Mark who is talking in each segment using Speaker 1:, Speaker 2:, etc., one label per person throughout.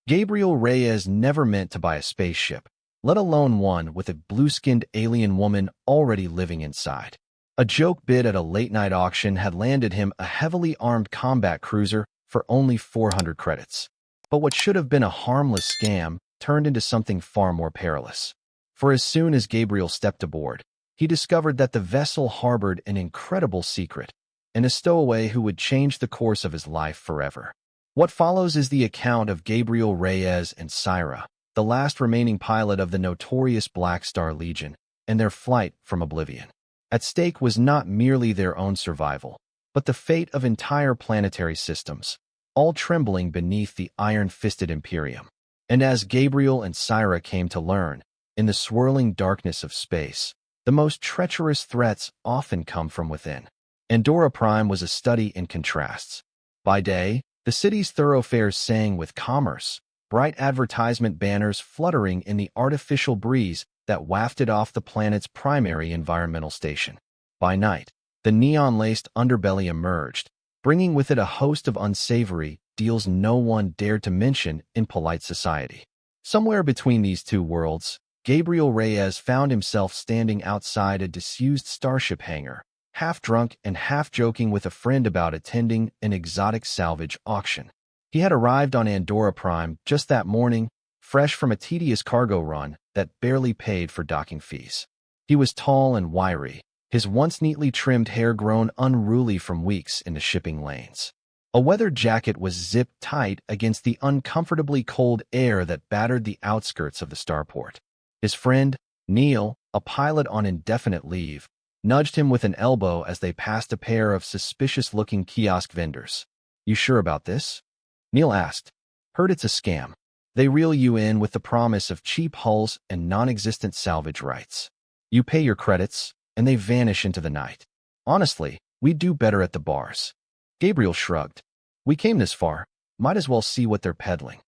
Speaker 1: Gabriel Reyes never meant to buy a spaceship, let alone one with a blue-skinned alien woman already living inside. A joke bid at a late-night auction had landed him a heavily armed combat cruiser for only 400 credits. But what should have been a harmless scam turned into something far more perilous. For as soon as Gabriel stepped aboard, he discovered that the vessel harbored an incredible secret, and a stowaway who would change the course of his life forever. What follows is the account of Gabriel Reyes and Cyra, the last remaining pilot of the notorious Black Star Legion, and their flight from oblivion. At stake was not merely their own survival, but the fate of entire planetary systems, all trembling beneath the iron-fisted Imperium. And as Gabriel and Cyra came to learn, in the swirling darkness of space, the most treacherous threats often come from within. Andorra Prime was a study in contrasts. By day, the city's thoroughfares sang with commerce, bright advertisement banners fluttering in the artificial breeze that wafted off the planet's primary environmental station. By night, the neon-laced underbelly emerged, bringing with it a host of unsavory deals no one dared to mention in polite society. Somewhere between these two worlds, Gabriel Reyes found himself standing outside a disused Starship hangar, half drunk and half joking with a friend about attending an exotic salvage auction. He had arrived on Andorra Prime just that morning, fresh from a tedious cargo run that barely paid for docking fees. He was tall and wiry, his once neatly trimmed hair grown unruly from weeks in the shipping lanes. A weather jacket was zipped tight against the uncomfortably cold air that battered the outskirts of the starport. His friend, Neil, a pilot on indefinite leave, nudged him with an elbow as they passed a pair of suspicious-looking kiosk vendors. "You sure about this?" Neil asked. "Heard it's a scam. They reel you in with the promise of cheap hulls and non-existent salvage rights. You pay your credits, and they vanish into the night. Honestly, we'd do better at the bars." Gabriel shrugged. "We came this far. Might as well see what they're peddling."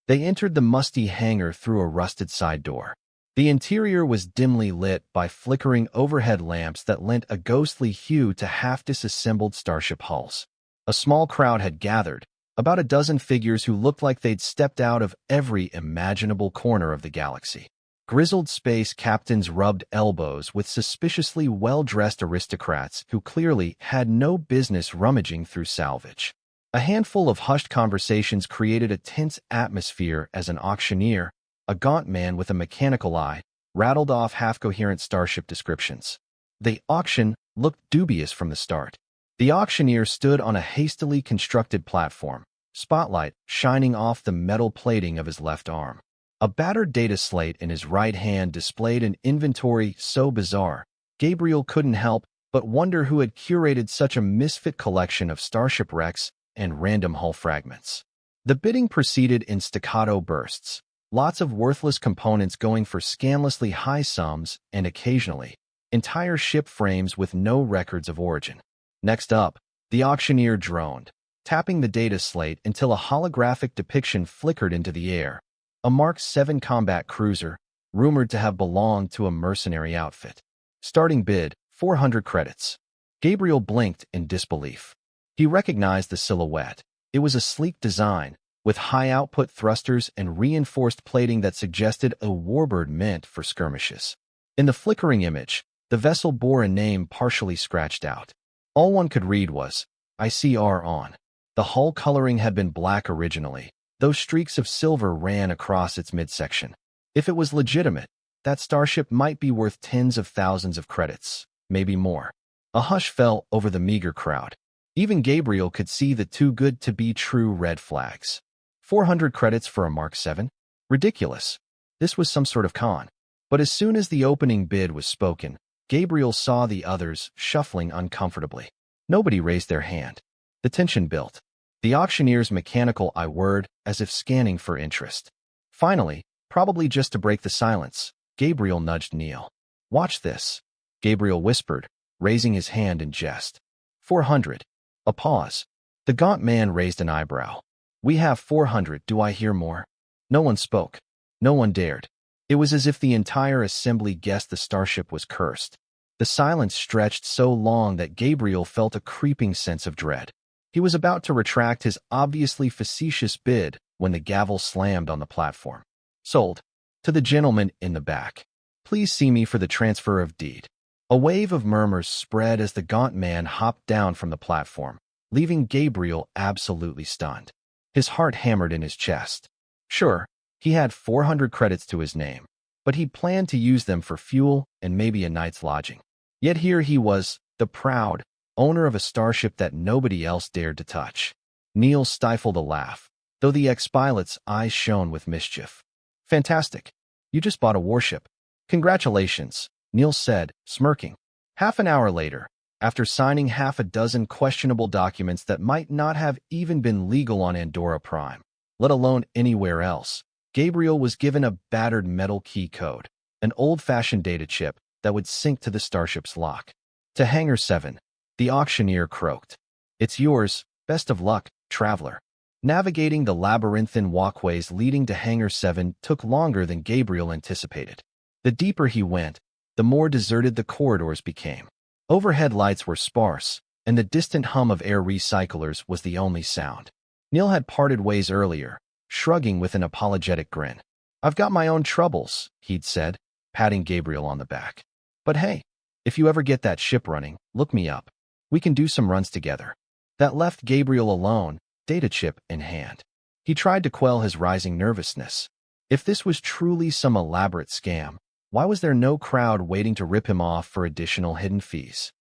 Speaker 1: They entered the musty hangar through a rusted side door. The interior was dimly lit by flickering overhead lamps that lent a ghostly hue to half-disassembled Starship hulls. A small crowd had gathered, about a dozen figures who looked like they'd stepped out of every imaginable corner of the galaxy. Grizzled space captains rubbed elbows with suspiciously well-dressed aristocrats who clearly had no business rummaging through salvage. A handful of hushed conversations created a tense atmosphere as an auctioneer, a gaunt man with a mechanical eye, rattled off half-coherent Starship descriptions. The auction looked dubious from the start. The auctioneer stood on a hastily constructed platform, spotlight shining off the metal plating of his left arm. A battered data slate in his right hand displayed an inventory so bizarre, Gabriel couldn't help but wonder who had curated such a misfit collection of Starship wrecks and random hull fragments. The bidding proceeded in staccato bursts, lots of worthless components going for scandalously high sums and occasionally, entire ship frames with no records of origin. Next up, the auctioneer droned, tapping the data slate until a holographic depiction flickered into the air. A Mark 7 combat cruiser, rumored to have belonged to a mercenary outfit. Starting bid, 400 credits. Gabriel blinked in disbelief. He recognized the silhouette. It was a sleek design, with high-output thrusters and reinforced plating that suggested a warbird meant for skirmishes. In the flickering image, the vessel bore a name partially scratched out. All one could read was, ICR on. The hull coloring had been black originally, though streaks of silver ran across its midsection. If it was legitimate, that Starship might be worth tens of thousands of credits, maybe more. A hush fell over the meager crowd. Even Gabriel could see the too-good-to-be-true red flags. 400 credits for a Mark 7? Ridiculous. This was some sort of con. But as soon as the opening bid was spoken, Gabriel saw the others shuffling uncomfortably. Nobody raised their hand. The tension built. The auctioneer's mechanical eye whirred as if scanning for interest. Finally, probably just to break the silence, Gabriel nudged Neil. "Watch this," Gabriel whispered, raising his hand in jest. 400. A pause. The gaunt man raised an eyebrow. "We have 400, do I hear more?" No one spoke. No one dared. It was as if the entire assembly guessed the Starship was cursed. The silence stretched so long that Gabriel felt a creeping sense of dread. He was about to retract his obviously facetious bid when the gavel slammed on the platform. Sold. To the gentleman in the back. Please see me for the transfer of deed. A wave of murmurs spread as the gaunt man hopped down from the platform, leaving Gabriel absolutely stunned. His heart hammered in his chest. Sure, he had 400 credits to his name, but he planned to use them for fuel and maybe a night's lodging. Yet here he was, the proud owner of a starship that nobody else dared to touch. Neil stifled a laugh, though the ex-pilot's eyes shone with mischief. Fantastic. You just bought a warship. Congratulations, Neil said, smirking. Half an hour later, after signing half a dozen questionable documents that might not have even been legal on Andorra Prime, let alone anywhere else, Gabriel was given a battered metal key code, an old-fashioned data chip that would sync to the starship's lock. To Hangar 7, the auctioneer croaked. It's yours, best of luck, traveler. Navigating the labyrinthine walkways leading to Hangar 7 took longer than Gabriel anticipated. The deeper he went, the more deserted the corridors became. Overhead lights were sparse, and the distant hum of air recyclers was the only sound. Neil had parted ways earlier, shrugging with an apologetic grin. I've got my own troubles, he'd said, patting Gabriel on the back. But hey, if you ever get that ship running, look me up. We can do some runs together. That left Gabriel alone, data chip in hand. He tried to quell his rising nervousness. If this was truly some elaborate scam, why was there no crowd waiting to rip him off for additional hidden fees?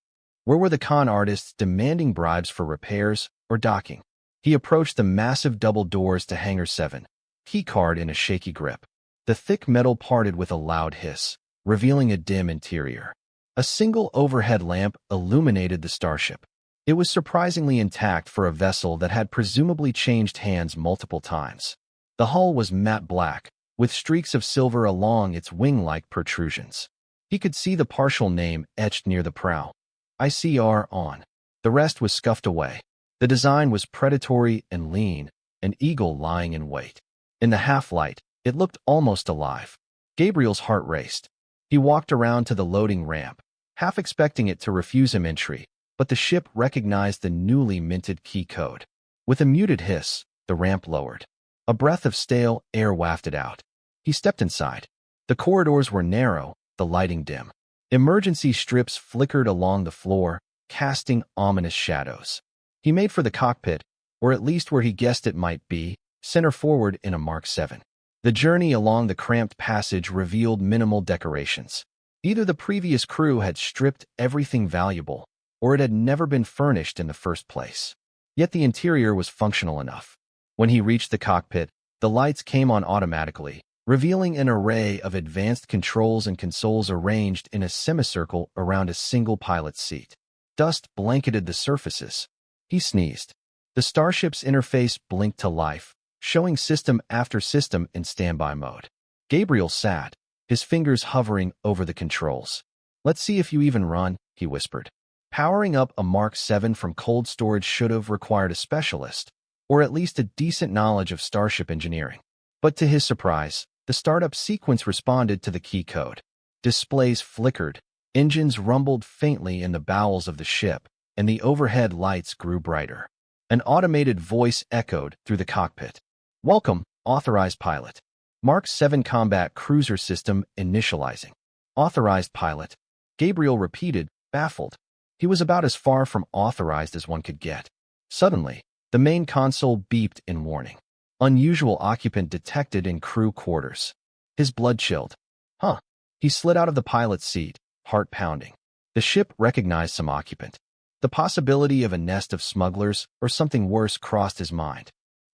Speaker 1: Where were the con artists demanding bribes for repairs or docking? He approached the massive double doors to Hangar 7, keycard in a shaky grip. The thick metal parted with a loud hiss, revealing a dim interior. A single overhead lamp illuminated the starship. It was surprisingly intact for a vessel that had presumably changed hands multiple times. The hull was matte black, with streaks of silver along its wing-like protrusions. He could see the partial name etched near the prow. ICR on. The rest was scuffed away. The design was predatory and lean, an eagle lying in wait. In the half-light, it looked almost alive. Gabriel's heart raced. He walked around to the loading ramp, half expecting it to refuse him entry, but the ship recognized the newly minted key code. With a muted hiss, the ramp lowered. A breath of stale air wafted out. He stepped inside. The corridors were narrow, the lighting dim. Emergency strips flickered along the floor, casting ominous shadows. He made for the cockpit, or at least where he guessed it might be, center forward in a Mark 7. The journey along the cramped passage revealed minimal decorations. Either the previous crew had stripped everything valuable, or it had never been furnished in the first place. Yet the interior was functional enough. When he reached the cockpit, the lights came on automatically, revealing an array of advanced controls and consoles arranged in a semicircle around a single pilot's seat. Dust blanketed the surfaces. He sneezed. The starship's interface blinked to life, showing system after system in standby mode. Gabriel sat, his fingers hovering over the controls. Let's see if you even run, he whispered. Powering up a Mark 7 from cold storage should have required a specialist, or at least a decent knowledge of starship engineering. But to his surprise, the startup sequence responded to the key code. Displays flickered, engines rumbled faintly in the bowels of the ship, and the overhead lights grew brighter. An automated voice echoed through the cockpit. Welcome, authorized pilot. Mark 7 combat cruiser system initializing. Authorized pilot. Gabriel repeated, baffled. He was about as far from authorized as one could get. Suddenly, the main console beeped in warning. Unusual occupant detected in crew quarters. His blood chilled. Huh. He slid out of the pilot's seat, heart pounding. The ship recognized some occupant. The possibility of a nest of smugglers or something worse crossed his mind.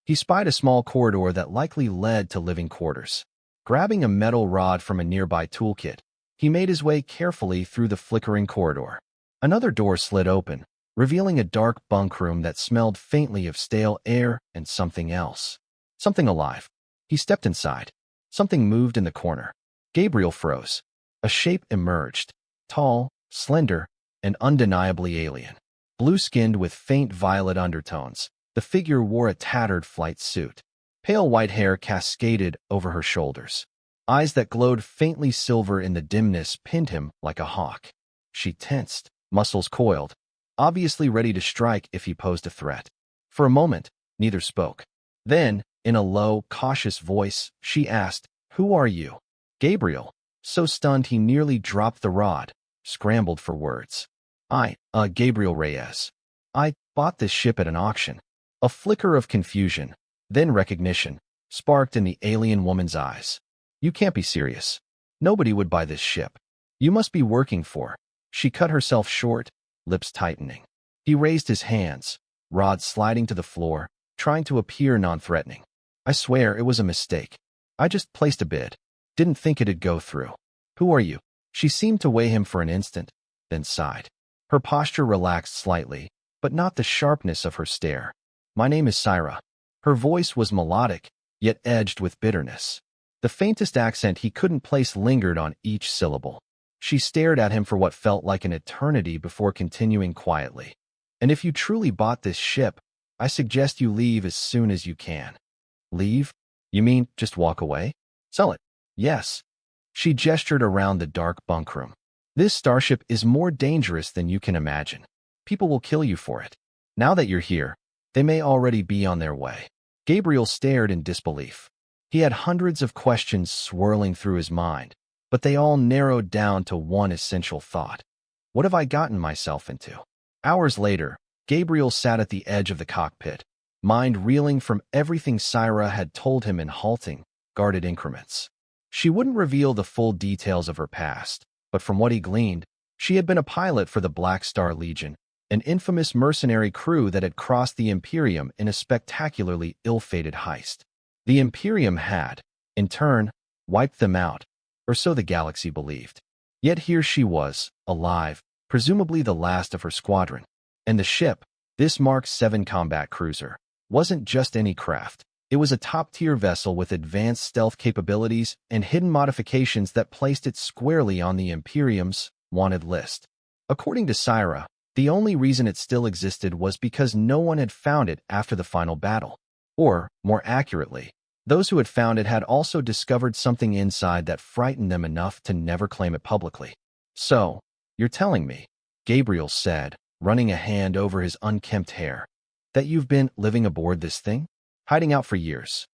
Speaker 1: He spied a small corridor that likely led to living quarters. Grabbing a metal rod from a nearby toolkit, he made his way carefully through the flickering corridor. Another door slid open, revealing a dark bunk room that smelled faintly of stale air and something else. Something alive. He stepped inside. Something moved in the corner. Gabriel froze. A shape emerged. Tall, slender, and undeniably alien. Blue-skinned with faint violet undertones, the figure wore a tattered flight suit. Pale white hair cascaded over her shoulders. Eyes that glowed faintly silver in the dimness pinned him like a hawk. She tensed, muscles coiled, obviously ready to strike if he posed a threat. For a moment, neither spoke. Then, In a low, cautious voice, she asked, "Who are you?" Gabriel, so stunned he nearly dropped the rod, scrambled for words. Gabriel Reyes. I bought this ship at an auction." A flicker of confusion, then recognition, sparked in the alien woman's eyes. "You can't be serious. Nobody would buy this ship. You must be working for—" She cut herself short, lips tightening. He raised his hands, rod sliding to the floor, trying to appear non-threatening. "I swear it was a mistake. I just placed a bid. Didn't think it'd go through." "Who are you?" She seemed to weigh him for an instant, then sighed. Her posture relaxed slightly, but not the sharpness of her stare. "My name is Cyra." Her voice was melodic, yet edged with bitterness. The faintest accent he couldn't place lingered on each syllable. She stared at him for what felt like an eternity before continuing quietly. "And if you truly bought this ship, I suggest you leave as soon as you can." "Leave? You mean just walk away? Sell it?" "Yes." She gestured around the dark bunkroom. "This starship is more dangerous than you can imagine. People will kill you for it. Now that you're here, they may already be on their way." Gabriel stared in disbelief. He had hundreds of questions swirling through his mind, but they all narrowed down to one essential thought. What have I gotten myself into? Hours later, Gabriel sat at the edge of the cockpit, mind reeling from everything Cyra had told him in halting, guarded increments. She wouldn't reveal the full details of her past, but from what he gleaned, she had been a pilot for the Black Star Legion, an infamous mercenary crew that had crossed the Imperium in a spectacularly ill-fated heist. The Imperium had, in turn, wiped them out, or so the galaxy believed. Yet here she was, alive, presumably the last of her squadron. And the ship, this Mark VII combat cruiser, wasn't just any craft. It was a top-tier vessel with advanced stealth capabilities and hidden modifications that placed it squarely on the Imperium's wanted list. According to Cyra, the only reason it still existed was because no one had found it after the final battle. Or, more accurately, those who had found it had also discovered something inside that frightened them enough to never claim it publicly. "So, you're telling me," Gabriel said, running a hand over his unkempt hair, "that you've been living aboard this thing? Hiding out for years?"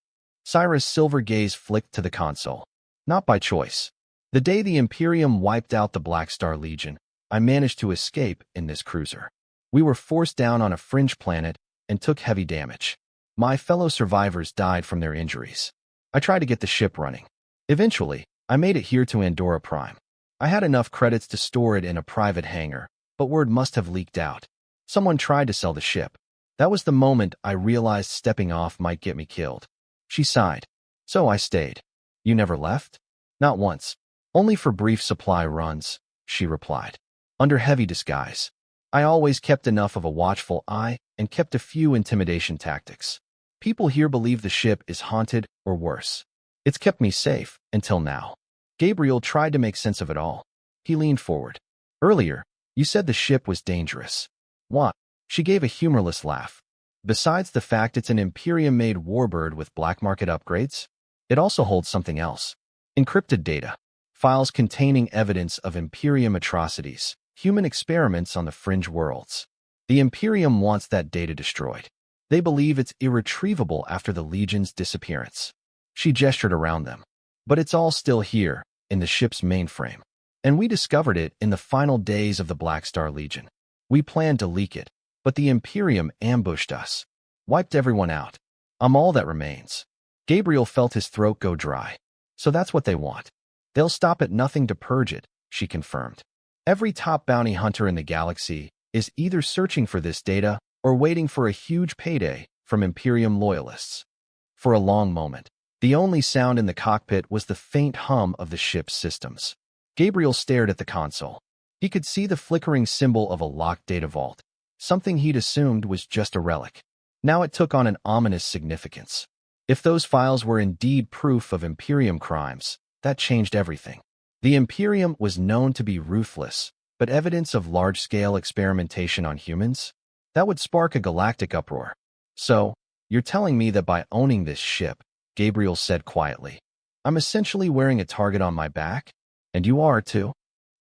Speaker 1: Cyra's silver gaze flicked to the console. "Not by choice. The day the Imperium wiped out the Black Star Legion, I managed to escape in this cruiser. We were forced down on a fringe planet and took heavy damage. My fellow survivors died from their injuries. I tried to get the ship running. Eventually, I made it here to Andorra Prime. I had enough credits to store it in a private hangar, but word must have leaked out. Someone tried to sell the ship. That was the moment I realized stepping off might get me killed." She sighed. "So I stayed." "You never left?" "Not once. Only for brief supply runs," she replied. "Under heavy disguise. I always kept enough of a watchful eye and kept a few intimidation tactics. People here believe the ship is haunted or worse. It's kept me safe until now." Gabriel tried to make sense of it all. He leaned forward. "Earlier, you said the ship was dangerous." "What?" She gave a humorless laugh. "Besides the fact it's an Imperium-made warbird with black market upgrades, it also holds something else. Encrypted data. Files containing evidence of Imperium atrocities, human experiments on the fringe worlds. The Imperium wants that data destroyed. They believe it's irretrievable after the Legion's disappearance." She gestured around them. "But it's all still here, in the ship's mainframe. And we discovered it in the final days of the Black Star Legion. We planned to leak it, but the Imperium ambushed us. Wiped everyone out. I'm all that remains." Gabriel felt his throat go dry. "So that's what they want. They'll stop at nothing to purge it," she confirmed. "Every top bounty hunter in the galaxy is either searching for this data or waiting for a huge payday from Imperium loyalists." For a long moment, the only sound in the cockpit was the faint hum of the ship's systems. Gabriel stared at the console. He could see the flickering symbol of a locked data vault, something he'd assumed was just a relic. Now it took on an ominous significance. If those files were indeed proof of Imperium crimes, that changed everything. The Imperium was known to be ruthless, but evidence of large-scale experimentation on humans? That would spark a galactic uproar. "So, you're telling me that by owning this ship," Gabriel said quietly, "I'm essentially wearing a target on my back? And you are too?"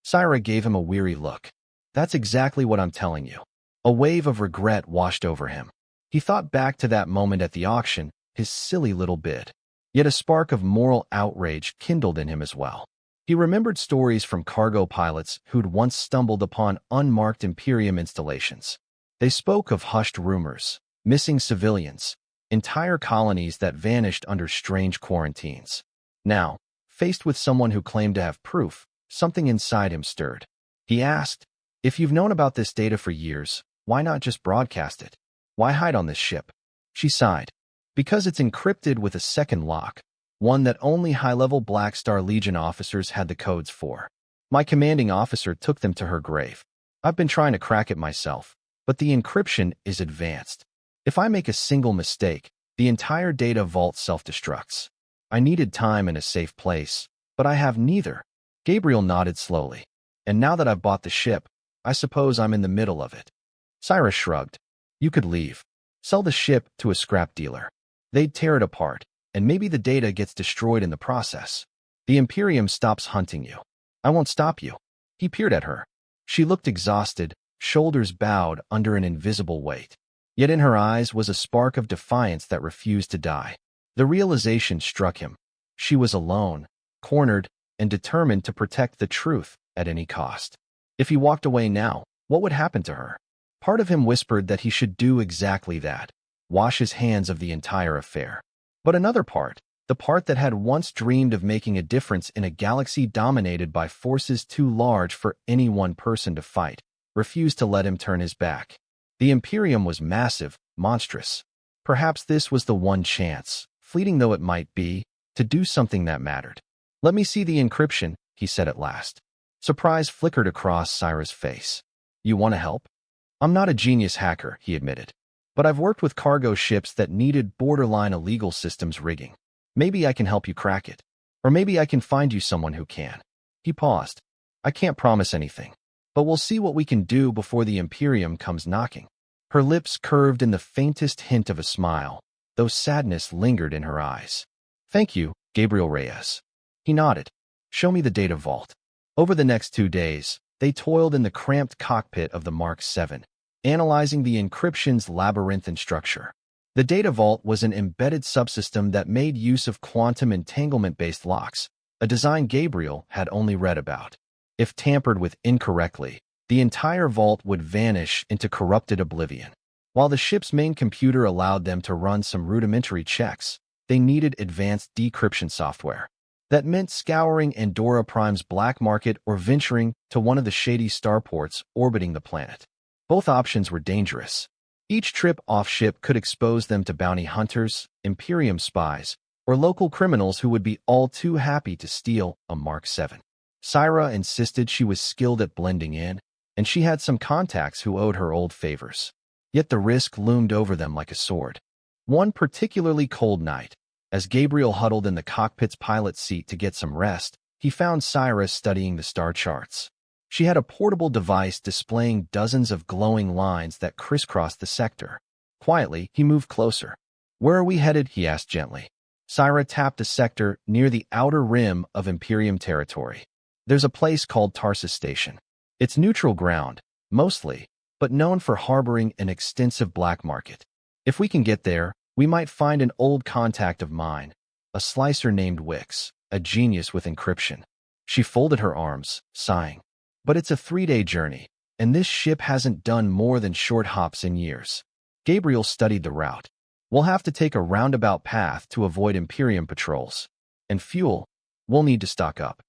Speaker 1: Cyra gave him a weary look. "That's exactly what I'm telling you." A wave of regret washed over him. He thought back to that moment at the auction, his silly little bid. Yet a spark of moral outrage kindled in him as well. He remembered stories from cargo pilots who'd once stumbled upon unmarked Imperium installations. They spoke of hushed rumors, missing civilians, entire colonies that vanished under strange quarantines. Now, faced with someone who claimed to have proof, something inside him stirred. He asked, "If you've known about this data for years, why not just broadcast it? Why hide on this ship?" She sighed. "Because it's encrypted with a second lock, one that only high-level Black Star Legion officers had the codes for. My commanding officer took them to her grave. I've been trying to crack it myself, but the encryption is advanced. If I make a single mistake, the entire data vault self-destructs. I needed time and a safe place, but I have neither." Gabriel nodded slowly. "And now that I've bought the ship, I suppose I'm in the middle of it." Cyra shrugged. "You could leave. Sell the ship to a scrap dealer. They'd tear it apart, and maybe the data gets destroyed in the process. The Imperium stops hunting you. I won't stop you." He peered at her. She looked exhausted, shoulders bowed under an invisible weight. Yet in her eyes was a spark of defiance that refused to die. The realization struck him. She was alone, cornered, and determined to protect the truth at any cost. If he walked away now, what would happen to her? Part of him whispered that he should do exactly that, wash his hands of the entire affair. But another part, the part that had once dreamed of making a difference in a galaxy dominated by forces too large for any one person to fight, refused to let him turn his back. The Imperium was massive, monstrous. Perhaps this was the one chance, fleeting though it might be, to do something that mattered. "Let me see the encryption," he said at last. Surprise flickered across Cyra's face. "You want to help?" "I'm not a genius hacker," he admitted. "But I've worked with cargo ships that needed borderline illegal systems rigging. Maybe I can help you crack it. Or maybe I can find you someone who can." He paused. "I can't promise anything, but we'll see what we can do before the Imperium comes knocking." Her lips curved in the faintest hint of a smile, though sadness lingered in her eyes. "Thank you, Gabriel Reyes." He nodded. "Show me the data vault." Over the next 2 days, they toiled in the cramped cockpit of the Mark 7, analyzing the encryption's labyrinthine structure. The data vault was an embedded subsystem that made use of quantum entanglement-based locks, a design Gabriel had only read about. If tampered with incorrectly, the entire vault would vanish into corrupted oblivion. While the ship's main computer allowed them to run some rudimentary checks, they needed advanced decryption software. That meant scouring Andorra Prime's black market or venturing to one of the shady starports orbiting the planet. Both options were dangerous. Each trip off-ship could expose them to bounty hunters, Imperium spies, or local criminals who would be all too happy to steal a Mark 7. Cyra insisted she was skilled at blending in, and she had some contacts who owed her old favors. Yet the risk loomed over them like a sword. One particularly cold night, as Gabriel huddled in the cockpit's pilot's seat to get some rest, he found Cyra studying the star charts. She had a portable device displaying dozens of glowing lines that crisscrossed the sector. Quietly, he moved closer. "Where are we headed?" he asked gently. Cyra tapped a sector near the outer rim of Imperium territory. "There's a place called Tarsus Station. It's neutral ground, mostly, but known for harboring an extensive black market. If we can get there, we might find an old contact of mine, a slicer named Wix, a genius with encryption." She folded her arms, sighing. "But it's a 3-day journey, and this ship hasn't done more than short hops in years." Gabriel studied the route. "We'll have to take a roundabout path to avoid Imperium patrols. And fuel, we'll need to stock up."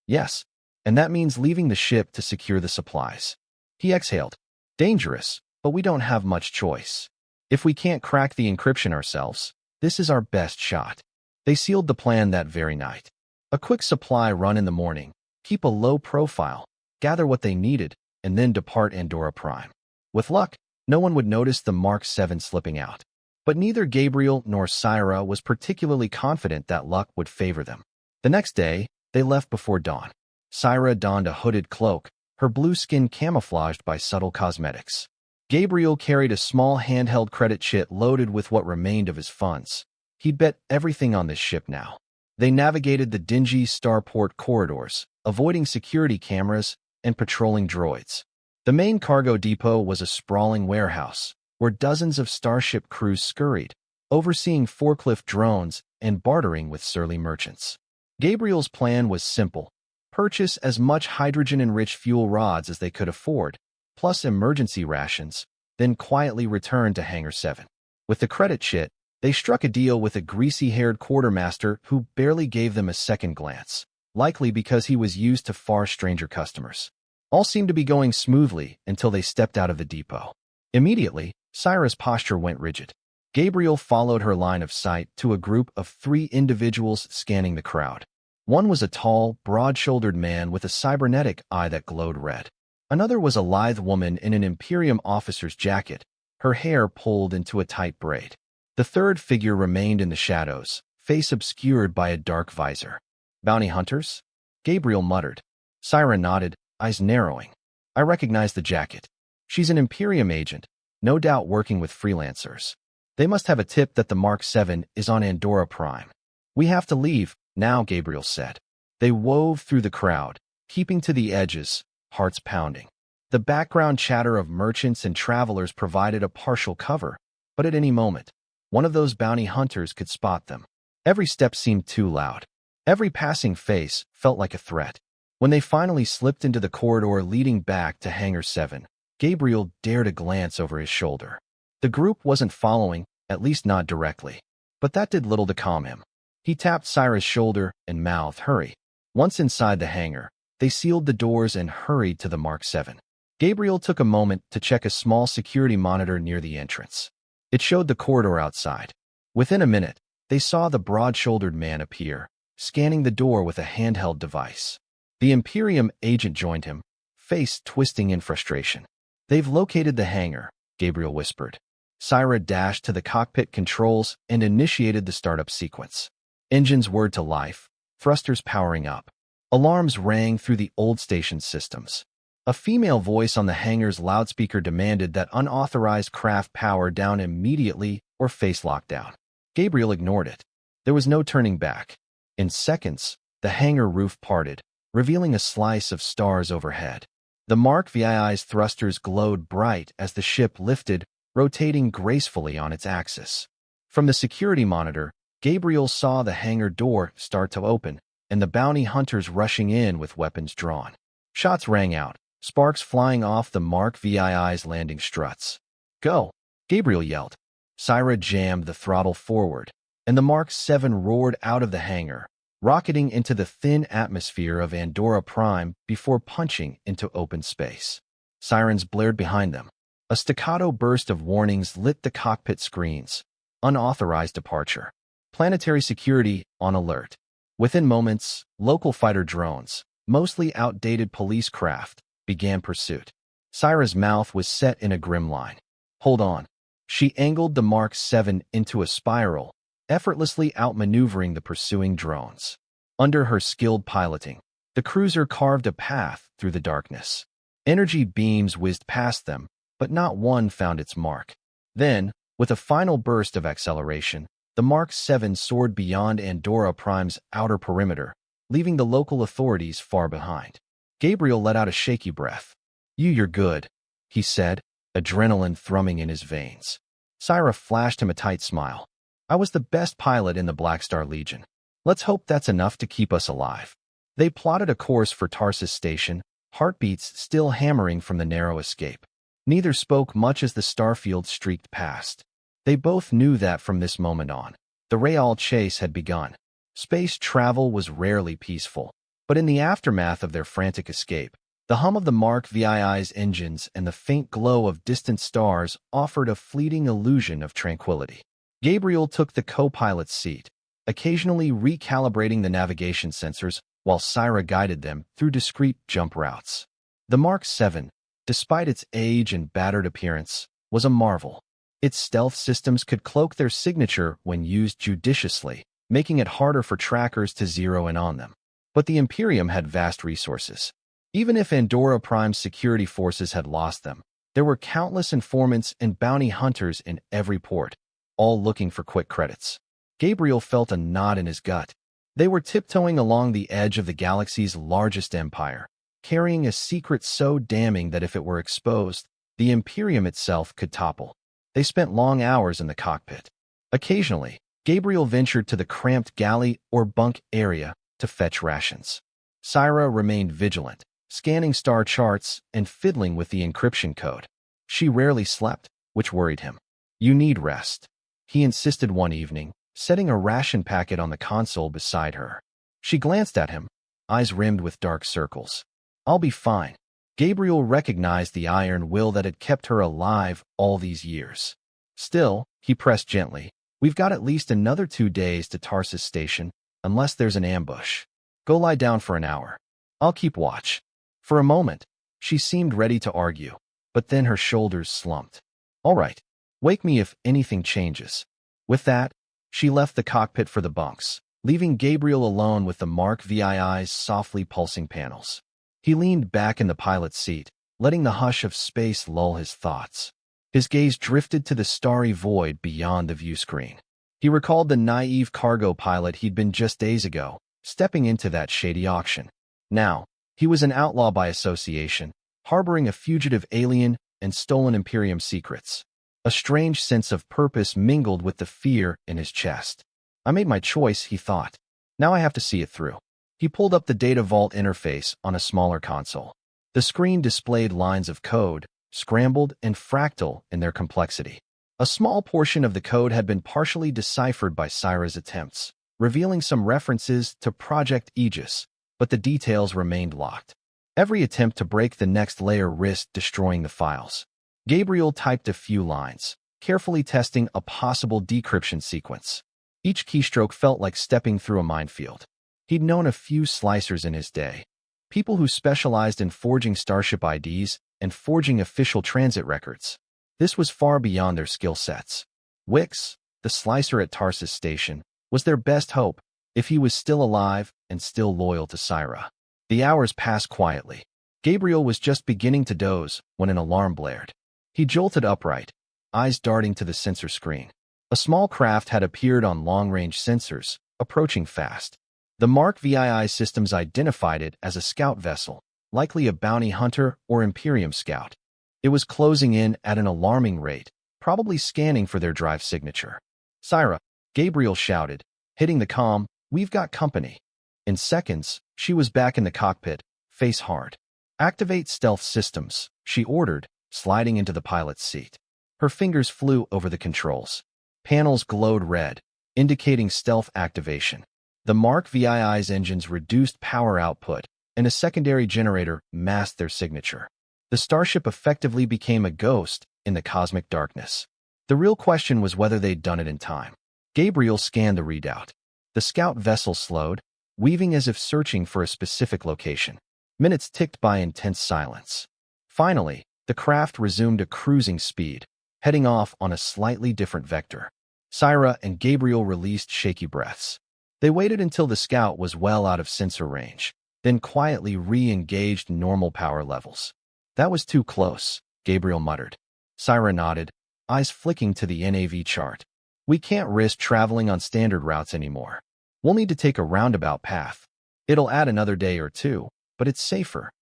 Speaker 1: "Yes, and that means leaving the ship to secure the supplies." He exhaled. "Dangerous, but we don't have much choice. If we can't crack the encryption ourselves, this is our best shot." They sealed the plan that very night. A quick supply run in the morning, keep a low profile, gather what they needed, and then depart Andorra Prime. With luck, no one would notice the Mark 7 slipping out. But neither Gabriel nor Cyra was particularly confident that luck would favor them. The next day, they left before dawn. Cyra donned a hooded cloak, her blue skin camouflaged by subtle cosmetics. Gabriel carried a small handheld credit chit loaded with what remained of his funds. He'd bet everything on this ship now. They navigated the dingy starport corridors, avoiding security cameras and patrolling droids. The main cargo depot was a sprawling warehouse, where dozens of Starship crews scurried, overseeing forklift drones and bartering with surly merchants. Gabriel's plan was simple: purchase as much hydrogen-enriched fuel rods as they could afford, plus emergency rations, then quietly return to Hangar 7. With the credit sheet, they struck a deal with a greasy-haired quartermaster who barely gave them a second glance, likely because he was used to far stranger customers. All seemed to be going smoothly until they stepped out of the depot. Immediately, Cyra's posture went rigid. Gabriel followed her line of sight to a group of 3 individuals scanning the crowd. One was a tall, broad-shouldered man with a cybernetic eye that glowed red. Another was a lithe woman in an Imperium officer's jacket, her hair pulled into a tight braid. The third figure remained in the shadows, face obscured by a dark visor. "Bounty hunters?" Gabriel muttered. Cyra nodded, eyes narrowing. "I recognize the jacket. She's an Imperium agent, no doubt working with freelancers. They must have a tip that the Mark 7 is on Andorra Prime. We have to leave now," Gabriel said. They wove through the crowd, keeping to the edges, hearts pounding. The background chatter of merchants and travelers provided a partial cover, but at any moment, one of those bounty hunters could spot them. Every step seemed too loud. Every passing face felt like a threat. When they finally slipped into the corridor leading back to Hangar 7, Gabriel dared a glance over his shoulder. The group wasn't following, at least not directly, but that did little to calm him. He tapped Cyra's shoulder and mouthed, "Hurry." Once inside the hangar, they sealed the doors and hurried to the Mark 7. Gabriel took a moment to check a small security monitor near the entrance. It showed the corridor outside. Within a minute, they saw the broad-shouldered man appear, scanning the door with a handheld device. The Imperium agent joined him, face twisting in frustration. "They've located the hangar," Gabriel whispered. Cyra dashed to the cockpit controls and initiated the startup sequence. Engines whirred to life, thrusters powering up. Alarms rang through the old station's systems. A female voice on the hangar's loudspeaker demanded that unauthorized craft power down immediately or face lockdown. Gabriel ignored it. There was no turning back. In seconds, the hangar roof parted, revealing a slice of stars overhead. The Mark VI's thrusters glowed bright as the ship lifted, rotating gracefully on its axis. From the security monitor, Gabriel saw the hangar door start to open, and the bounty hunters rushing in with weapons drawn. Shots rang out, sparks flying off the Mark VI's landing struts. "Go!" Gabriel yelled. Cyra jammed the throttle forward, and the Mark 7 roared out of the hangar, rocketing into the thin atmosphere of Andorra Prime before punching into open space. Sirens blared behind them. A staccato burst of warnings lit the cockpit screens. Unauthorized departure. Planetary security on alert. Within moments, local fighter drones, mostly outdated police craft, began pursuit. Cyra's mouth was set in a grim line. "Hold on." She angled the Mark 7 into a spiral, effortlessly outmaneuvering the pursuing drones. Under her skilled piloting, the cruiser carved a path through the darkness. Energy beams whizzed past them, but not one found its mark. Then, with a final burst of acceleration, the Mark 7 soared beyond Andorra Prime's outer perimeter, leaving the local authorities far behind. Gabriel let out a shaky breath. You're good," he said, adrenaline thrumming in his veins. Cyra flashed him a tight smile. "I was the best pilot in the Black Star Legion. Let's hope that's enough to keep us alive." They plotted a course for Tarsus Station, heartbeats still hammering from the narrow escape. Neither spoke much as the starfield streaked past. They both knew that from this moment on, the Real chase had begun. Space travel was rarely peaceful, but in the aftermath of their frantic escape, the hum of the Mark VI's engines and the faint glow of distant stars offered a fleeting illusion of tranquility. Gabriel took the co-pilot's seat, occasionally recalibrating the navigation sensors while Cyra guided them through discrete jump routes. The Mark 7, despite its age and battered appearance, was a marvel. Its stealth systems could cloak their signature when used judiciously, making it harder for trackers to zero in on them. But the Imperium had vast resources. Even if Andorra Prime's security forces had lost them, there were countless informants and bounty hunters in every port, all looking for quick credits. Gabriel felt a knot in his gut. They were tiptoeing along the edge of the galaxy's largest empire, carrying a secret so damning that if it were exposed, the Imperium itself could topple. They spent long hours in the cockpit, Occasionally, Gabriel ventured to the cramped galley or bunk area to fetch rations. Cyra remained vigilant, scanning star charts and fiddling with the encryption code. She rarely slept, which worried him. "You need rest," he insisted one evening, setting a ration packet on the console beside her. She glanced at him, eyes rimmed with dark circles. "I'll be fine." Gabriel recognized the iron will that had kept her alive all these years. Still, he pressed gently, "We've got at least another 2 days to Tarsus Station, unless there's an ambush. Go lie down for an hour. I'll keep watch." For a moment, she seemed ready to argue, but then her shoulders slumped. "All right, wake me if anything changes." With that, she left the cockpit for the bunks, leaving Gabriel alone with the Mark VII's softly pulsing panels. He leaned back in the pilot's seat, letting the hush of space lull his thoughts. His gaze drifted to the starry void beyond the view screen. He recalled the naive cargo pilot he'd been just days ago, stepping into that shady auction. Now, he was an outlaw by association, harboring a fugitive alien and stolen Imperium secrets. A strange sense of purpose mingled with the fear in his chest. "I made my choice," he thought. "Now I have to see it through." He pulled up the data vault interface on a smaller console. The screen displayed lines of code, scrambled and fractal in their complexity. A small portion of the code had been partially deciphered by Cyra's attempts, revealing some references to Project Aegis, but the details remained locked. Every attempt to break the next layer risked destroying the files. Gabriel typed a few lines, carefully testing a possible decryption sequence. Each keystroke felt like stepping through a minefield. He'd known a few slicers in his day, people who specialized in forging Starship IDs and forging official transit records. This was far beyond their skill sets. Wix, the slicer at Tarsus Station, was their best hope if he was still alive and still loyal to Cyra. The hours passed quietly. Gabriel was just beginning to doze when an alarm blared. He jolted upright, eyes darting to the sensor screen. A small craft had appeared on long-range sensors, approaching fast. The Mark VII systems identified it as a scout vessel, likely a bounty hunter or Imperium scout. It was closing in at an alarming rate, probably scanning for their drive signature. "Cyra," Gabriel shouted, hitting the comm, "we've got company." In seconds, she was back in the cockpit, face hard. "Activate stealth systems," she ordered, sliding into the pilot's seat. Her fingers flew over the controls. Panels glowed red, indicating stealth activation. The Mark VII's engines reduced power output, and a secondary generator masked their signature. The Starship effectively became a ghost in the cosmic darkness. The real question was whether they'd done it in time. Gabriel scanned the readout. The scout vessel slowed, weaving as if searching for a specific location. Minutes ticked by in tense silence. Finally, the craft resumed a cruising speed, heading off on a slightly different vector. Cyra and Gabriel released shaky breaths. They waited until the scout was well out of sensor range, then quietly re-engaged normal power levels. "That was too close," Gabriel muttered. Cyra nodded, eyes flicking to the NAV chart. "We can't risk traveling on standard routes anymore. We'll need to take a roundabout path. It'll add another day or two, but it's safer."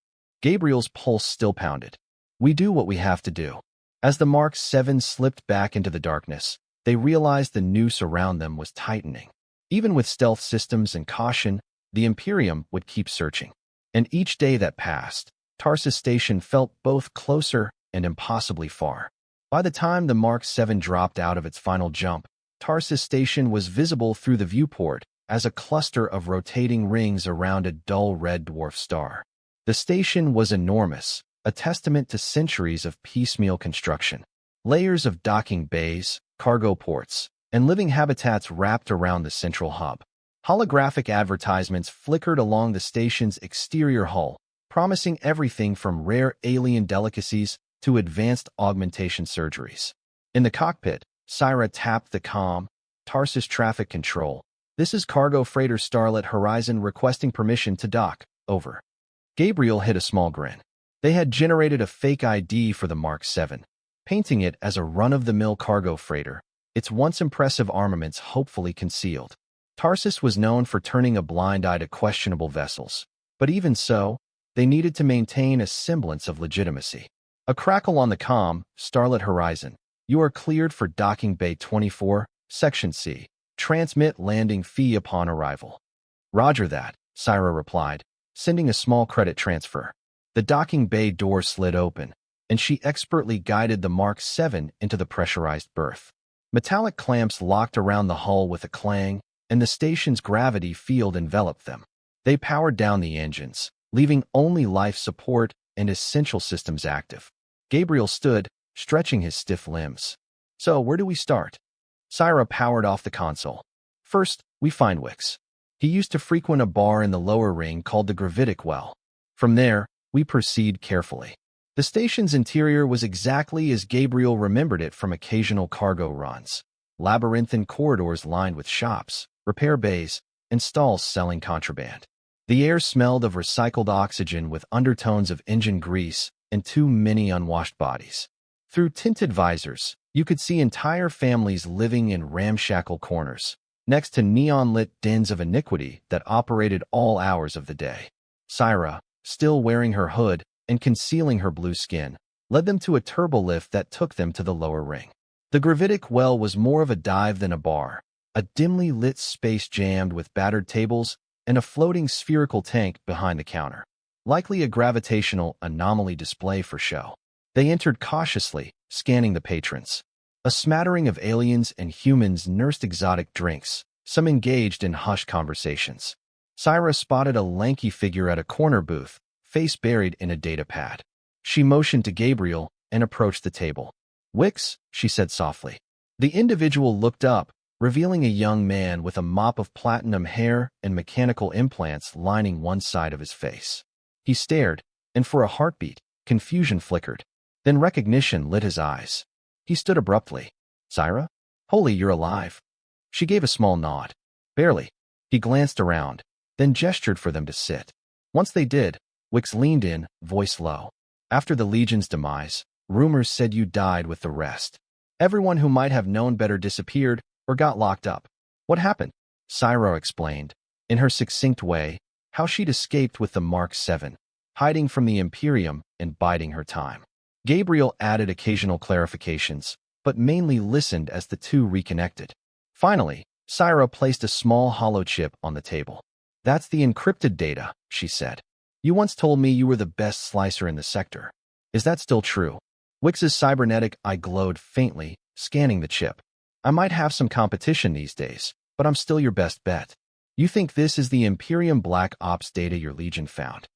Speaker 1: Gabriel's pulse still pounded. "We do what we have to do." As the Mark VII slipped back into the darkness, they realized the noose around them was tightening. Even with stealth systems and caution, the Imperium would keep searching. And each day that passed, Tarsus Station felt both closer and impossibly far. By the time the Mark VII dropped out of its final jump, Tarsus Station was visible through the viewport as a cluster of rotating rings around a dull red dwarf star. The station was enormous, a testament to centuries of piecemeal construction. Layers of docking bays, cargo ports, and living habitats wrapped around the central hub. Holographic advertisements flickered along the station's exterior hull, promising everything from rare alien delicacies to advanced augmentation surgeries. In the cockpit, Cyra tapped the comm. "Tarsus traffic control. This is cargo freighter Starlit Horizon requesting permission to dock. Over." Gabriel hid a small grin. They had generated a fake ID for the Mark VII, painting it as a run-of-the-mill cargo freighter, its once impressive armaments hopefully concealed. Tarsus was known for turning a blind eye to questionable vessels, but even so, they needed to maintain a semblance of legitimacy. A crackle on the comm, "Starlit Horizon. You are cleared for docking bay 24, Section C. Transmit landing fee upon arrival. Roger that, Cyra replied, sending a small credit transfer. The docking bay door slid open, and she expertly guided the Mark 7 into the pressurized berth. Metallic clamps locked around the hull with a clang, and the station's gravity field enveloped them. They powered down the engines, leaving only life support and essential systems active. Gabriel stood, stretching his stiff limbs. So, where do we start? Cyra powered off the console. First, we find Wix. He used to frequent a bar in the lower ring called the Gravitic Well. From there, we proceed carefully. The station's interior was exactly as Gabriel remembered it from occasional cargo runs. Labyrinthine corridors lined with shops, repair bays, and stalls selling contraband. The air smelled of recycled oxygen with undertones of engine grease and too many unwashed bodies. Through tinted visors, you could see entire families living in ramshackle corners, next to neon-lit dens of iniquity that operated all hours of the day. Cyra, still wearing her hood and concealing her blue skin, led them to a turbolift that took them to the lower ring. The Gravitic Well was more of a dive than a bar, a dimly lit space jammed with battered tables and a floating spherical tank behind the counter. Likely a gravitational anomaly display for show. They entered cautiously, scanning the patrons. A smattering of aliens and humans nursed exotic drinks, some engaged in hushed conversations. Cyra spotted a lanky figure at a corner booth, face buried in a data pad. She motioned to Gabriel and approached the table. "Wix," she said softly. The individual looked up, revealing a young man with a mop of platinum hair and mechanical implants lining one side of his face. He stared, and for a heartbeat, confusion flickered. Then recognition lit his eyes. He stood abruptly. "Cyra? Holy, you're alive." She gave a small nod. "Barely." He glanced around, then gestured for them to sit. Once they did, Wix leaned in, voice low. "After the Legion's demise, rumors said you died with the rest. Everyone who might have known better disappeared or got locked up. What happened?" Cyra explained, in her succinct way, how she'd escaped with the Mark 7, hiding from the Imperium and biding her time. Gabriel added occasional clarifications, but mainly listened as the two reconnected. Finally, Cyra placed a small hollow chip on the table. "That's the encrypted data," she said. "You once told me you were the best slicer in the sector. Is that still true?" Wix's cybernetic eye glowed faintly, scanning the chip. "I might have some competition these days, but I'm still your best bet. You think this is the Imperium Black Ops data your Legion found?"